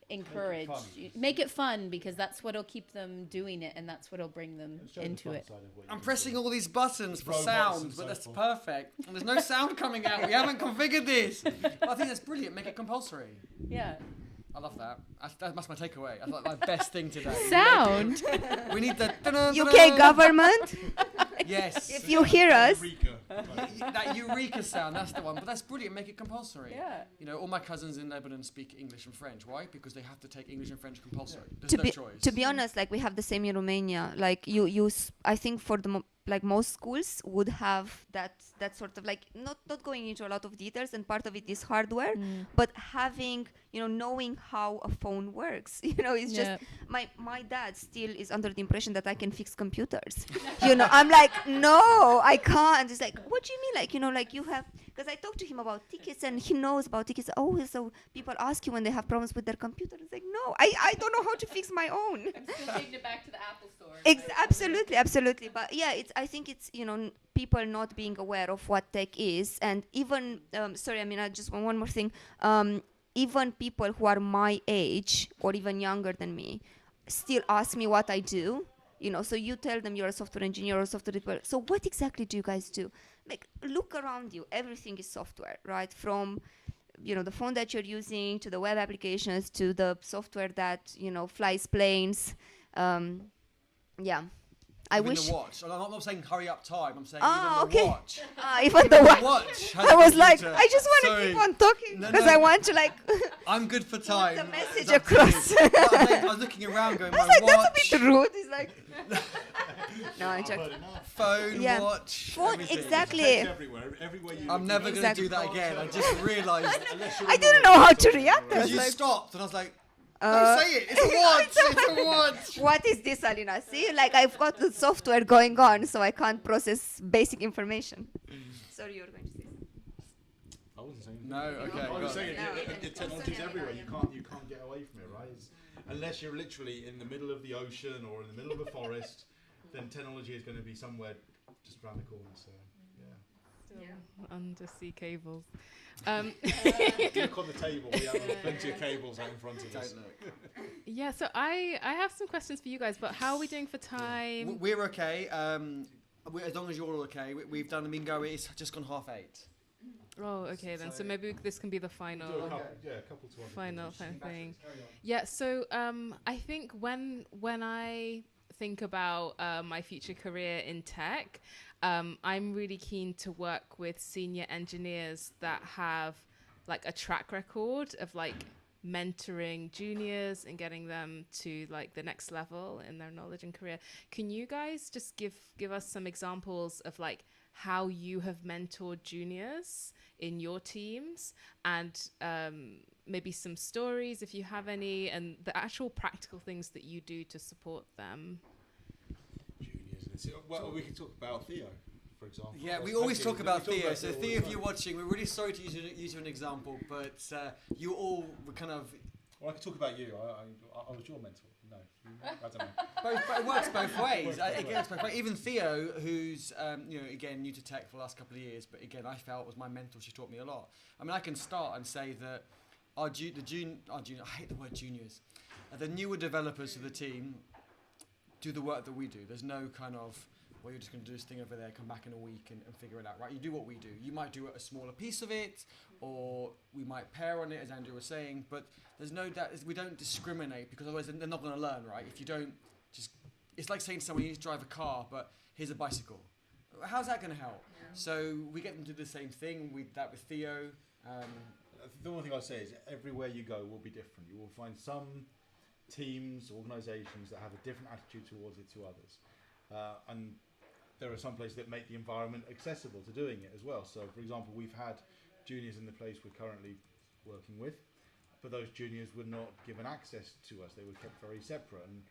F: encouraged, make it fun, because that's what'll keep them doing it, and that's what'll bring them into it.
A: I'm pressing all these buttons for sound, but that's perfect. And there's no sound coming out. We haven't configured this. But I think that's brilliant. Make it compulsory.
F: Yeah.
A: I love that. That's my takeaway. That's like my best thing today.
F: Sound.
A: We need the
B: UK government.
A: Yes.
B: If you hear us.
A: That Eureka sound, that's the one. But that's brilliant. Make it compulsory.
F: Yeah.
A: All my cousins in Lebanon speak English and French. Why? Because they have to take English and French compulsory. There's no choice.
B: To be honest, like we have the same in Romania. Like I think for the most schools would have that sort of like not going into a lot of details, and part of it is hardware, but having knowing how a phone works. It's just my dad still is under the impression that I can fix computers. I'm like, no, I can't. It's like, what do you mean? Like you have, because I talked to him about tickets, and he knows about tickets. Oh, so people ask you when they have problems with their computer. It's like, no, I don't know how to fix my own.
F: I'm still taking it back to the Apple store.
B: Absolutely. But yeah, I think it's people not being aware of what tech is, and even just one more thing. Even people who are my age or even younger than me still ask me what I do. So you tell them you're a software engineer or a software developer. So what exactly do you guys do? Like, look around you. Everything is software, right? From the phone that you're using to the web applications to the software that flies planes. I
A: even
B: wish.
A: the watch. I'm not saying hurry up time. I'm saying
B: Ah,
A: even the
B: okay.
A: watch.
B: Even
A: Even
B: the
A: the
B: watch.
A: watch has
B: I
A: a
B: was like,
A: computer.
B: I just want to
A: Sorry.
B: keep on talking
A: No,
B: because
A: no.
B: I want to like.
A: I'm good for time.
B: the message
A: It's up to you.
B: across.
A: I was looking around going,
B: I
A: my
B: was like,
A: watch,
B: that's a bit rude. It's like. No, I'm
C: I've heard
B: joking.
C: enough.
A: phone,
B: Yeah.
A: watch,
B: Phone,
A: everything.
B: exactly.
C: Text everywhere you
A: I'm
C: look,
A: never
C: you
A: going to
B: Exactly.
A: do that again. I just realised
C: unless you're
B: I
C: in the
B: didn't
C: watch,
B: know how
C: you're
B: to
C: talking
B: react.
C: around.
B: I
A: because
B: was
A: you
B: like,
A: stopped, and I was like,
B: uh,
A: don't say it. It's a watch. It's a watch.
B: what is this, Alina? See, like I've got the software going on, so I can't process basic information. Sorry, you're going to say.
C: I wasn't saying.
A: No, okay,
C: I
A: got
C: was
A: it.
C: saying
B: No.
C: the technology's everywhere. You can't get away from it, right? Unless you're literally in the middle of the ocean or in the middle of a forest, then technology is going to be somewhere just around the corner. So
E: Still undersea cables.
C: look on the table. We have plenty of cables out in front of us.
A: Don't look.
E: Yeah, so I have some questions for you guys, but how are we doing for time?
A: We're okay. As long as you're all okay. We've done the bingo. It's just gone 8:30.
E: Oh, okay then. So maybe this can be the final.
C: Do a couple to
E: Final kind of thing. Yeah, so I think when I think about my future career in tech, I'm really keen to work with senior engineers that have like a track record of like mentoring juniors and getting them to like the next level in their knowledge and career. Can you guys just give us some examples of like how you have mentored juniors in your teams, and maybe some stories if you have any, and the actual practical things that you do to support them?
C: Juniors. Well, we can talk about Theo, for example.
A: Yeah, we
C: That's
A: always
C: plenty
A: talk
C: of-
A: about
C: we
A: Theo. So
C: all the
A: Theo, if
C: time.
A: you're watching, we're really sorry to use you as an example, but you all were kind of
C: Well, I could talk about you. I was your mentor. No, I don't know.
A: but it works both ways.
C: Works both
A: It works both ways. Even Theo, who's again new to tech for the last couple of years, but again I felt was my mentor. She taught me a lot. I mean, I can start and say that I hate the word juniors. The newer developers of the team do the work that we do. There's no kind of, well, you're just going to do this thing over there, come back in a week and figure it out, right? You do what we do. You might do a smaller piece of it, or we might pair on it, as Andrew was saying, but there's no doubt, we don't discriminate, because otherwise they're not going to learn, right? If you don't just, it's like saying to someone, you need to drive a car, but here's a bicycle. How's that going to help? Yeah. So we get them to do the same thing with Theo.
C: The one thing I'd say is everywhere you go will be different. You will find some teams, organisations that have a different attitude towards it to others. And there are some places that make the environment accessible to doing it as well. So, for example, we've had juniors in the place we're currently working with, but those juniors were not given access to us. They were kept very separate. And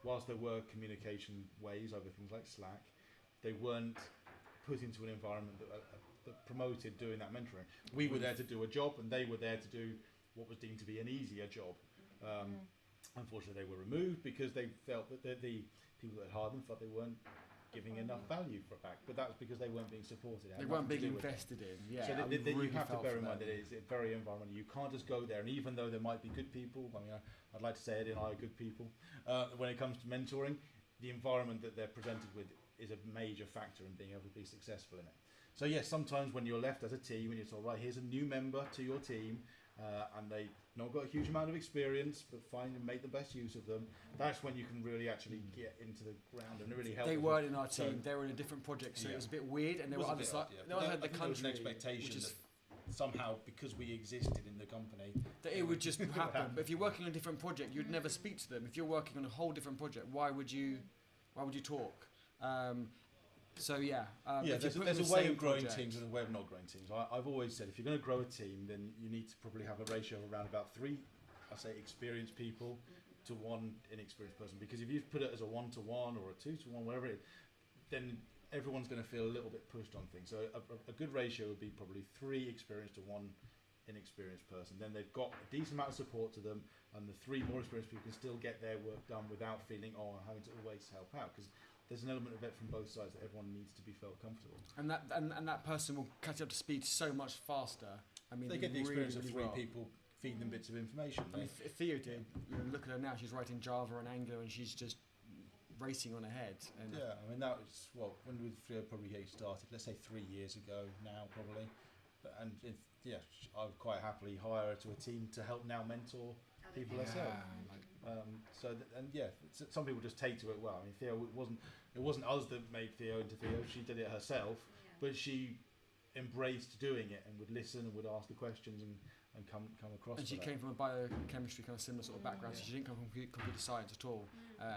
C: whilst there were communication ways over things like Slack, they weren't put into an environment that promoted doing that mentoring. We were there to do a job, and they were there to do what was deemed to be an easier job. Unfortunately, they were removed because they felt that the people that hired them felt they weren't giving enough value for it back. But that's because they weren't being supported. It had
A: They weren't
C: nothing to
A: being
C: do with it.
A: invested in. Yeah,
C: So
A: I
C: you
A: really
C: have to
A: felt
C: bear
A: for
C: in mind
A: them.
C: that it's very environmental. You can't just go there, and even though there might be good people, I mean, I'd like to say Eddie and I are good people, when it comes to mentoring, the environment that they're presented with is a major factor in being able to be successful in it. So yes, sometimes when you're left as a team and you're told, right, here's a new member to your team, and they not got a huge amount of experience, but find and make the best use of them, that's when you can really actually get into the ground and really help
A: They
C: them.
A: weren't in our
C: So-
A: team. They were in a different project, so
C: Yeah.
A: it was a bit weird. And they
C: It
A: were
C: was a
A: other
C: bit
A: side.
C: odd, yeah.
A: They were
C: But
A: had the
C: I think there was
A: country,
C: an expectation
A: which is
C: that somehow, because we existed in the company,
A: that it would just happen. But if you're working on a different project, you'd never speak to them. If you're working on a whole different project, why would you talk? So yeah,
C: yeah,
A: if you
C: there's
A: put in
C: a
A: the
C: way
A: same
C: of growing
A: project-
C: teams and a way of not growing teams. I've always said if you're going to grow a team, then you need to probably have a ratio of around about 3, I say, experienced people to 1 inexperienced person. Because if you put it as a 1-to-1 or a 2-to-1, whatever it is, then everyone's going to feel a little bit pushed on things. So a good ratio would be probably 3 experienced to 1 inexperienced person. Then they've got a decent amount of support to them, and the 3 more experienced people can still get their work done without feeling, I'm having to always help out. Because there's an element of it from both sides that everyone needs to be felt comfortable.
A: and that person will catch up to speed so much faster. I mean,
C: They get the
A: really,
C: experience of
A: really
C: 3
A: well.
C: people feeding them bits of information.
A: I mean, Theo did. Look at her now; she's writing Java and Angular, and she's just racing on ahead. And
C: Yeah, I mean that was when with Theo probably he started. Let's say 3 years ago now, probably. And I would quite happily hire her to a team to help now mentor people herself.
A: like
C: Some people just take to it well. I mean, Theo, it wasn't us that made Theo into Theo. She did it herself, but she embraced doing it and would listen and would ask the questions and come across.
A: And she came from a biochemistry kind of similar sort of background, so she didn't come from computer science at all.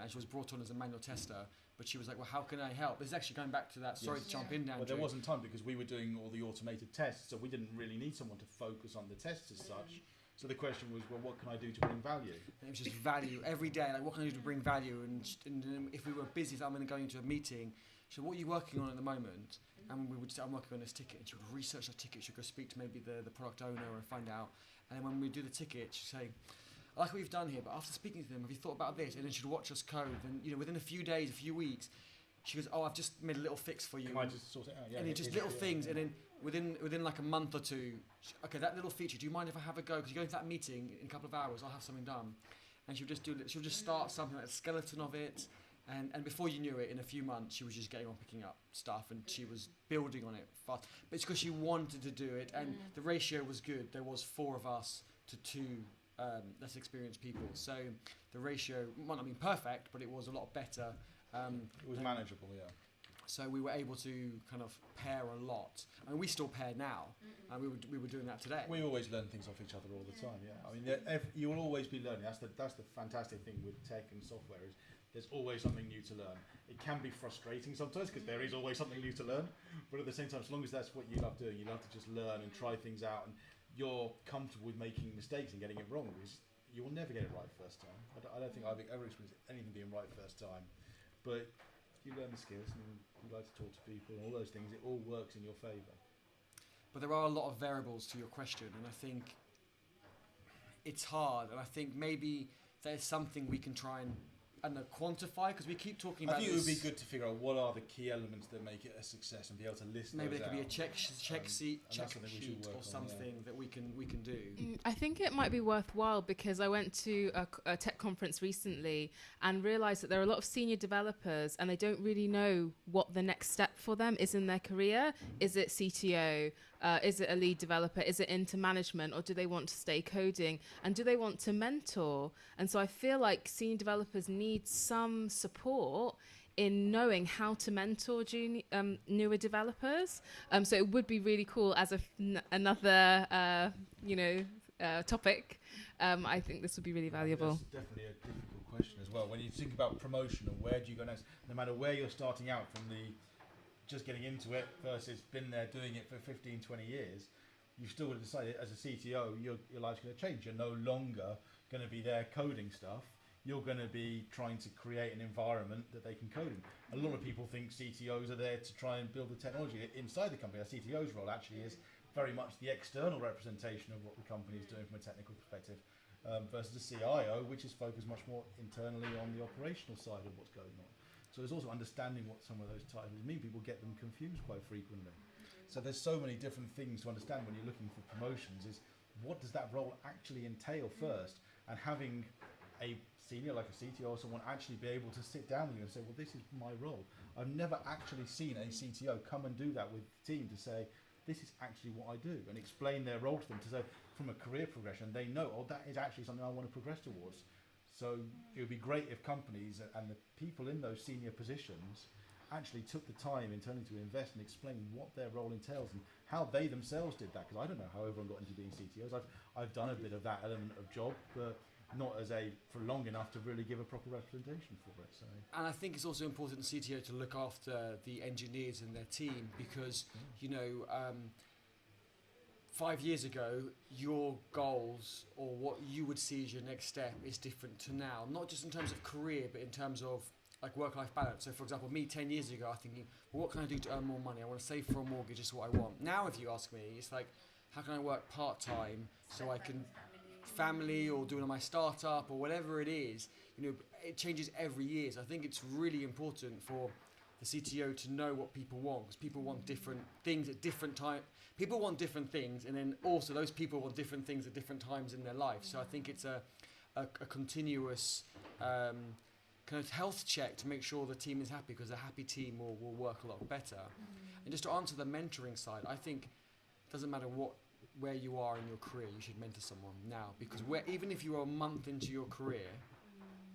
A: And she was brought on as a manual tester, but she was like, well, how can I help? This is actually going back to that. Sorry to jump in, Andrew.
C: Well, there wasn't time because we were doing all the automated tests, so we didn't really need someone to focus on the tests as such. So the question was, well, what can I do to bring value? And
A: it was just value every day. Like, what can I do to bring value? And if we were busy, if I'm going to go into a meeting, she said, what are you working on at the moment? And we would say, I'm working on this ticket. And she would research the ticket. She'd go speak to maybe the product owner and find out. And then when we do the ticket, she'd say, I like what you've done here, but after speaking to them, have you thought about this? And then she'd watch us code. And within a few days, a few weeks, she goes, I've just made a little fix for you.
C: Can I just sort it out? Yeah,
A: and it's just little things. And then within like a month or two, okay, that little feature, do you mind if I have a go? Because you go into that meeting in a couple of hours, I'll have something done. And she'll just start something like a skeleton of it. And before you knew it, in a few months, she was just getting on picking up stuff and she was building on it fast. But it's because she wanted to do it and the ratio was good. There was 4 of us to 2 less experienced people. So the ratio, well, not perfect, but it was a lot better.
C: It was manageable, yeah.
A: So we were able to kind of pair a lot. I mean, we still pair now. And we were doing that today.
C: We always learn things off each other all the time, yeah. I mean, you will always be learning. That's the fantastic thing with tech and software is there's always something new to learn. It can be frustrating sometimes because there is always something new to learn. But at the same time, as long as that's what you love doing, you love to just learn and try things out and you're comfortable with making mistakes and getting it wrong because you will never get it right first time. I don't think I've ever experienced anything being right first time. But you learn the skills and you like to talk to people and all those things. It all works in your favour.
A: But there are a lot of variables to your question, and I think it's hard. And I think maybe there's something we can try and quantify because we keep talking about.
C: I think it would be good to figure out what are the key elements that make it a success and be able to list.
A: Maybe
C: those
A: there could
C: out.
A: be a check sheet or something that we can do.
E: I think it might be worthwhile because I went to a tech conference recently and realized that there are a lot of senior developers and they don't really know what the next step for them is in their career. Is it CTO? Is it a lead developer? Is it into management, or do they want to stay coding? And do they want to mentor? And so I feel like senior developers need some support in knowing how to mentor newer developers. So it would be really cool as another topic. I think this would be really valuable.
C: That's definitely a difficult question as well. When you think about promotion and where do you go next, no matter where you're starting out from just getting into it versus been there doing it for 15, 20 years, you've still got to decide as a CTO, your life's going to change. You're no longer going to be there coding stuff. You're going to be trying to create an environment that they can code in. A lot of people think CTOs are there to try and build the technology inside the company. A CTO's role actually is very much the external representation of what the company is doing from a technical perspective versus the CIO, which is focused much more internally on the operational side of what's going on. So there's also understanding what some of those titles mean. People get them confused quite frequently. So there's so many different things to understand when you're looking for promotions is what does that role actually entail first? And having a senior like a CTO or someone actually be able to sit down with you and say, well, this is my role. I've never actually seen a CTO come and do that with the team to say, this is actually what I do, and explain their role to them to say, from a career progression, they know, oh, that is actually something I want to progress towards. So it would be great if companies and the people in those senior positions actually took the time internally to invest and explain what their role entails and how they themselves did that. Because I don't know how everyone got into being CTOs. I've done a bit of that element of job, but not for long enough to really give a proper representation for it. So.
A: And I think it's also important in CTO to look after the engineers and their team because, 5 years ago, your goals or what you would see as your next step is different to now. Not just in terms of career, but in terms of like work-life balance. So for example, me 10 years ago, I was thinking, well, what can I do to earn more money? I want to save for a mortgage, is what I want. Now, if you ask me, it's like, how can I work part-time so I can family or doing my startup or whatever it is, it changes every year. So I think it's really important for the CTO to know what people want because people want different things at different times. People want different things, and then also those people want different things at different times in their life. So I think it's a continuous kind of health check to make sure the team is happy because a happy team will work a lot better. And just to answer the mentoring side, I think it doesn't matter where you are in your career, you should mentor someone now because even if you are a month into your career,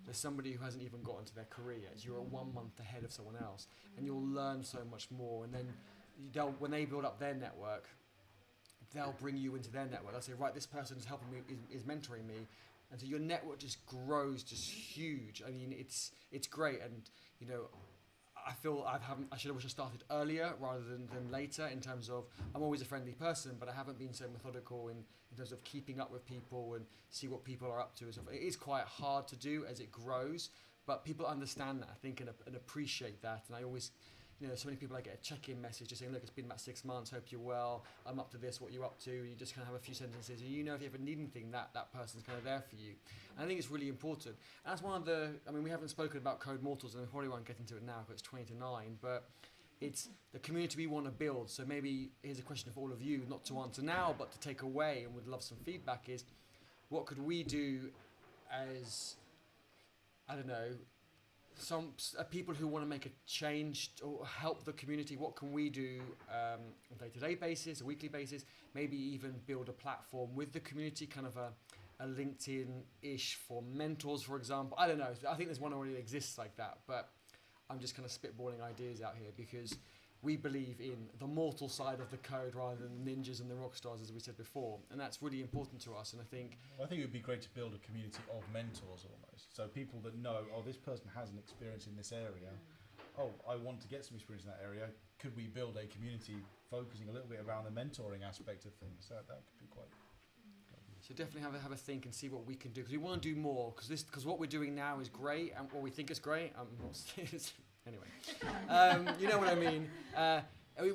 A: There's somebody who hasn't even got into their career yet. You're 1 month ahead of someone else, and you'll learn so much more. And then when they build up their network, they'll bring you into their network. They'll say, right, this person is helping me, is mentoring me, and so your network just grows, just huge. I mean, it's great, and you know, I feel I should have started earlier rather than later. In terms of, I'm always a friendly person, but I haven't been so methodical in terms of keeping up with people and see what people are up to and stuff. It is quite hard to do as it grows, but people understand that, I think, and appreciate that. And I always, you know, so many people, I get a check-in message just saying, look, it's been about 6 months, hope you're well, I'm up to this, what you up to, and you just kind of have a few sentences, and you know if you ever need anything, that person's kind of there for you. And I think it's really important. And that's one of the, I mean, we haven't spoken about Code Mortals, and we probably won't get into it now because it's 20 to 9, but it's the community we want to build. So maybe here's a question for all of you, not to answer now, but to take away, and would love some feedback, is what could we do as, I don't know, some people who want to make a change or help the community? What can we do on a day-to-day basis, a weekly basis, maybe even build a platform with the community, kind of a LinkedIn-ish for mentors, for example. I don't know. I think there's one already that exists like that, but I'm just kind of spitballing ideas out here because we believe in the mortal side of the code rather than the ninjas and the rock stars, as we said before, and that's really important to us. And I think
C: it would be great to build a community of mentors almost. So people that know, oh, this person has an experience in this area. Oh, I want to get some experience in that area. Could we build a community focusing a little bit around the mentoring aspect of things? That could be quite.
A: So definitely have a think and see what we can do, because we want to do more. Because what we're doing now is great, and what we think is great. I'm not anyway. You know what I mean.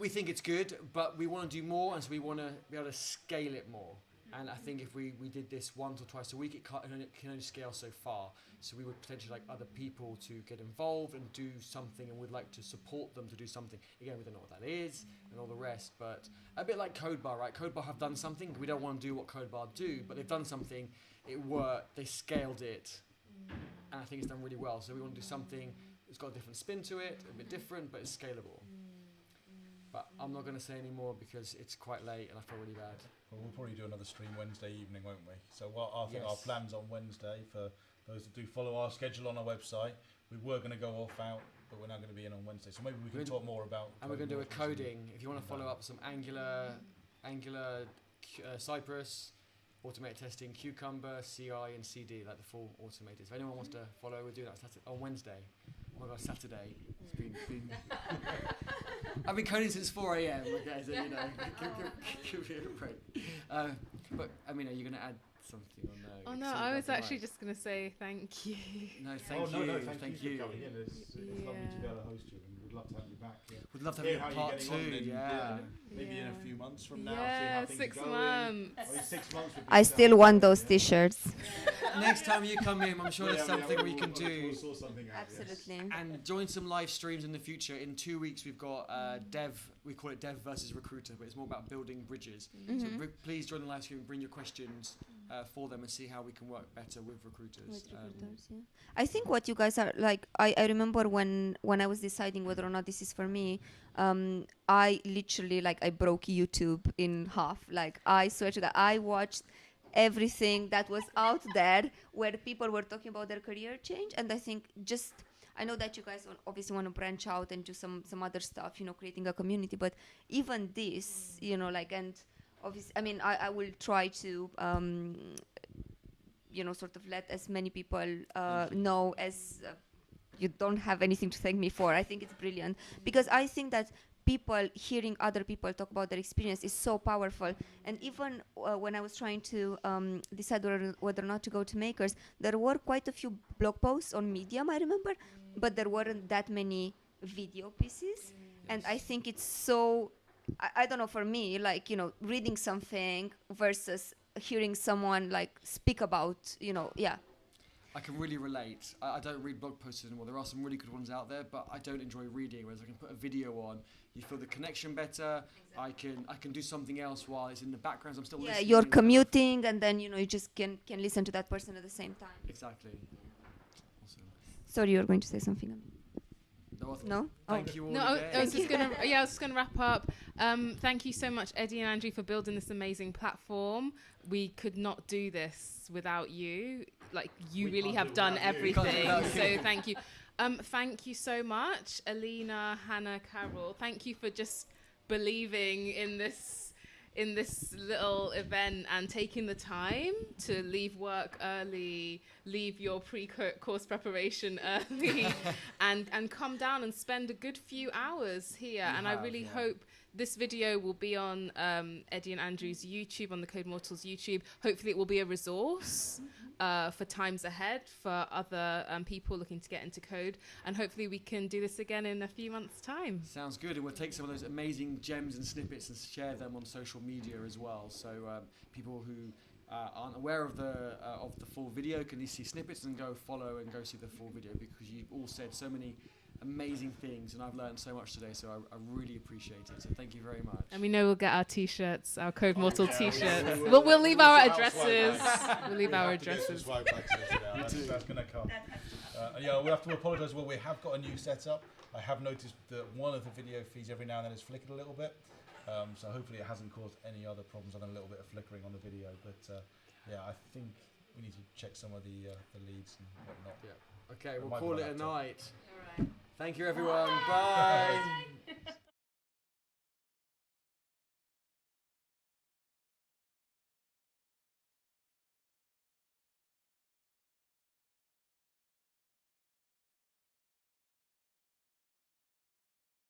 A: We think it's good, but we want to do more, and so we want to be able to scale it more. And I think if we did this once or twice a week, it can only scale so far. So we would potentially like other people to get involved and do something, and we'd like to support them to do something. Again, we don't know what that is and all the rest, but a bit like CodeBar, right? CodeBar have done something. We don't want to do what CodeBar do, but they've done something. It worked. They scaled it, and I think it's done really well. So we want to do something. It's got a different spin to it, a bit different, but it's scalable. But I'm not going to say any more because it's quite late and I feel really bad.
C: Well, we'll probably do another stream Wednesday evening, won't we? So I think our plans on Wednesday, for those that do follow our schedule on our website, we were going to go off out, but we're now going to be in on Wednesday. So maybe we can talk more about.
A: And we're going to do a coding. If you want to follow up some Angular, Cypress, automated testing, Cucumber, CI, and CD, like the full automated. If anyone wants to follow, we'll do that on Wednesday. Oh my God, Saturday. It's been I've been coding since 4 a.m. Okay, so you know, give me a break. But I mean, are you going to add something on there?
E: Oh no, I was actually just going to say thank you.
A: No, thank you.
C: No,
A: thank you.
C: for coming in. It's lovely to be able to host you, and we'd love to have you back. Yeah.
A: We'd love to have you in part 2.
C: Maybe in a few months from now.
E: Yeah,
C: see how
E: 6
C: things are
E: months.
C: going. 6 months. would be
B: I still want those T-shirts.
A: Next time you come in, I'm sure there's something we can do.
C: We'll sort something out,
B: Absolutely.
A: And join some live streams in the future. In 2 weeks, we've got Dev. We call it Dev versus Recruiter, but it's more about building bridges. So please join the live stream, bring your questions for them, and see how we can work better with recruiters.
B: Yeah. I think what you guys are like, I remember when I was deciding whether or not this is for me, I literally, like, I broke YouTube in half. Like, I swear to God, I watched everything that was out there where people were talking about their career change, and I think I know that you guys obviously want to branch out and do some other stuff, you know, creating a community, but even this, you know, like, and obviously, I mean, I will try to, you know, sort of let as many people know as you don't have anything to thank me for. I think it's brilliant because I think that people hearing other people talk about their experience is so powerful. And even when I was trying to decide whether or not to go to Makers, there were quite a few blog posts on Medium, I remember, but there weren't that many video pieces. And I think it's so, I don't know, for me, like, you know, reading something versus hearing someone like speak about, you know,
A: I can really relate. I don't read blog posts anymore. There are some really good ones out there, but I don't enjoy reading. Whereas I can put a video on, you feel the connection better. Exactly. I can do something else while it's in the background. So I'm still listening.
B: You're commuting, and then, you know, you just can listen to that person at the same time.
A: Exactly. Awesome.
B: Sorry, you're going to say something. No?
A: Thank you all
E: No,
A: again.
E: I was just gonna. Yeah, I was just gonna wrap up. Thank you so much, Eddie and Andrew, for building this amazing platform. We could not do this without you. Like, you
C: We
E: really
C: can't
E: have
C: do it
E: done
C: without you.
A: We can't do it
E: everything.
A: without you.
E: So thank you. Thank you so much, Alina, Hannah, Carol. Thank you for just believing in this little event and taking the time to leave work early, leave your pre-course preparation early, and come down and spend a good few hours here. And I really hope this video will be on Eddie and Andrew's YouTube, on the Code Mortals YouTube. Hopefully it will be a resource for times ahead for other people looking to get into code. And hopefully we can do this again in a few months' time.
A: Sounds good, and we'll take some of those amazing gems and snippets and share them on social media as well. So people who aren't aware of the full video can see snippets and go follow and go see the full video, because you've all said so many amazing things, and I've learned so much today. So I really appreciate it. So thank you very much.
E: And we know we'll get our t-shirts, our Code Mortal t-shirts.
C: we'll-
E: We'll leave our
C: we'll
E: addresses.
C: swag
E: We'll leave
C: We
E: our
C: have to get some
E: addresses.
C: swag bags sorted out. That's going to come. Yeah, we'll have to apologise. Well, we have got a new setup. I have noticed that one of the video feeds every now and then has flickered a little bit. So hopefully it hasn't caused any other problems other than a little bit of flickering on the video. But yeah, I think we need to check some of the leads and whatnot.
A: Yeah. Okay,
C: It
A: we'll
C: might be
A: call
C: my
A: it a
C: laptop.
A: night. Thank you, everyone. Bye.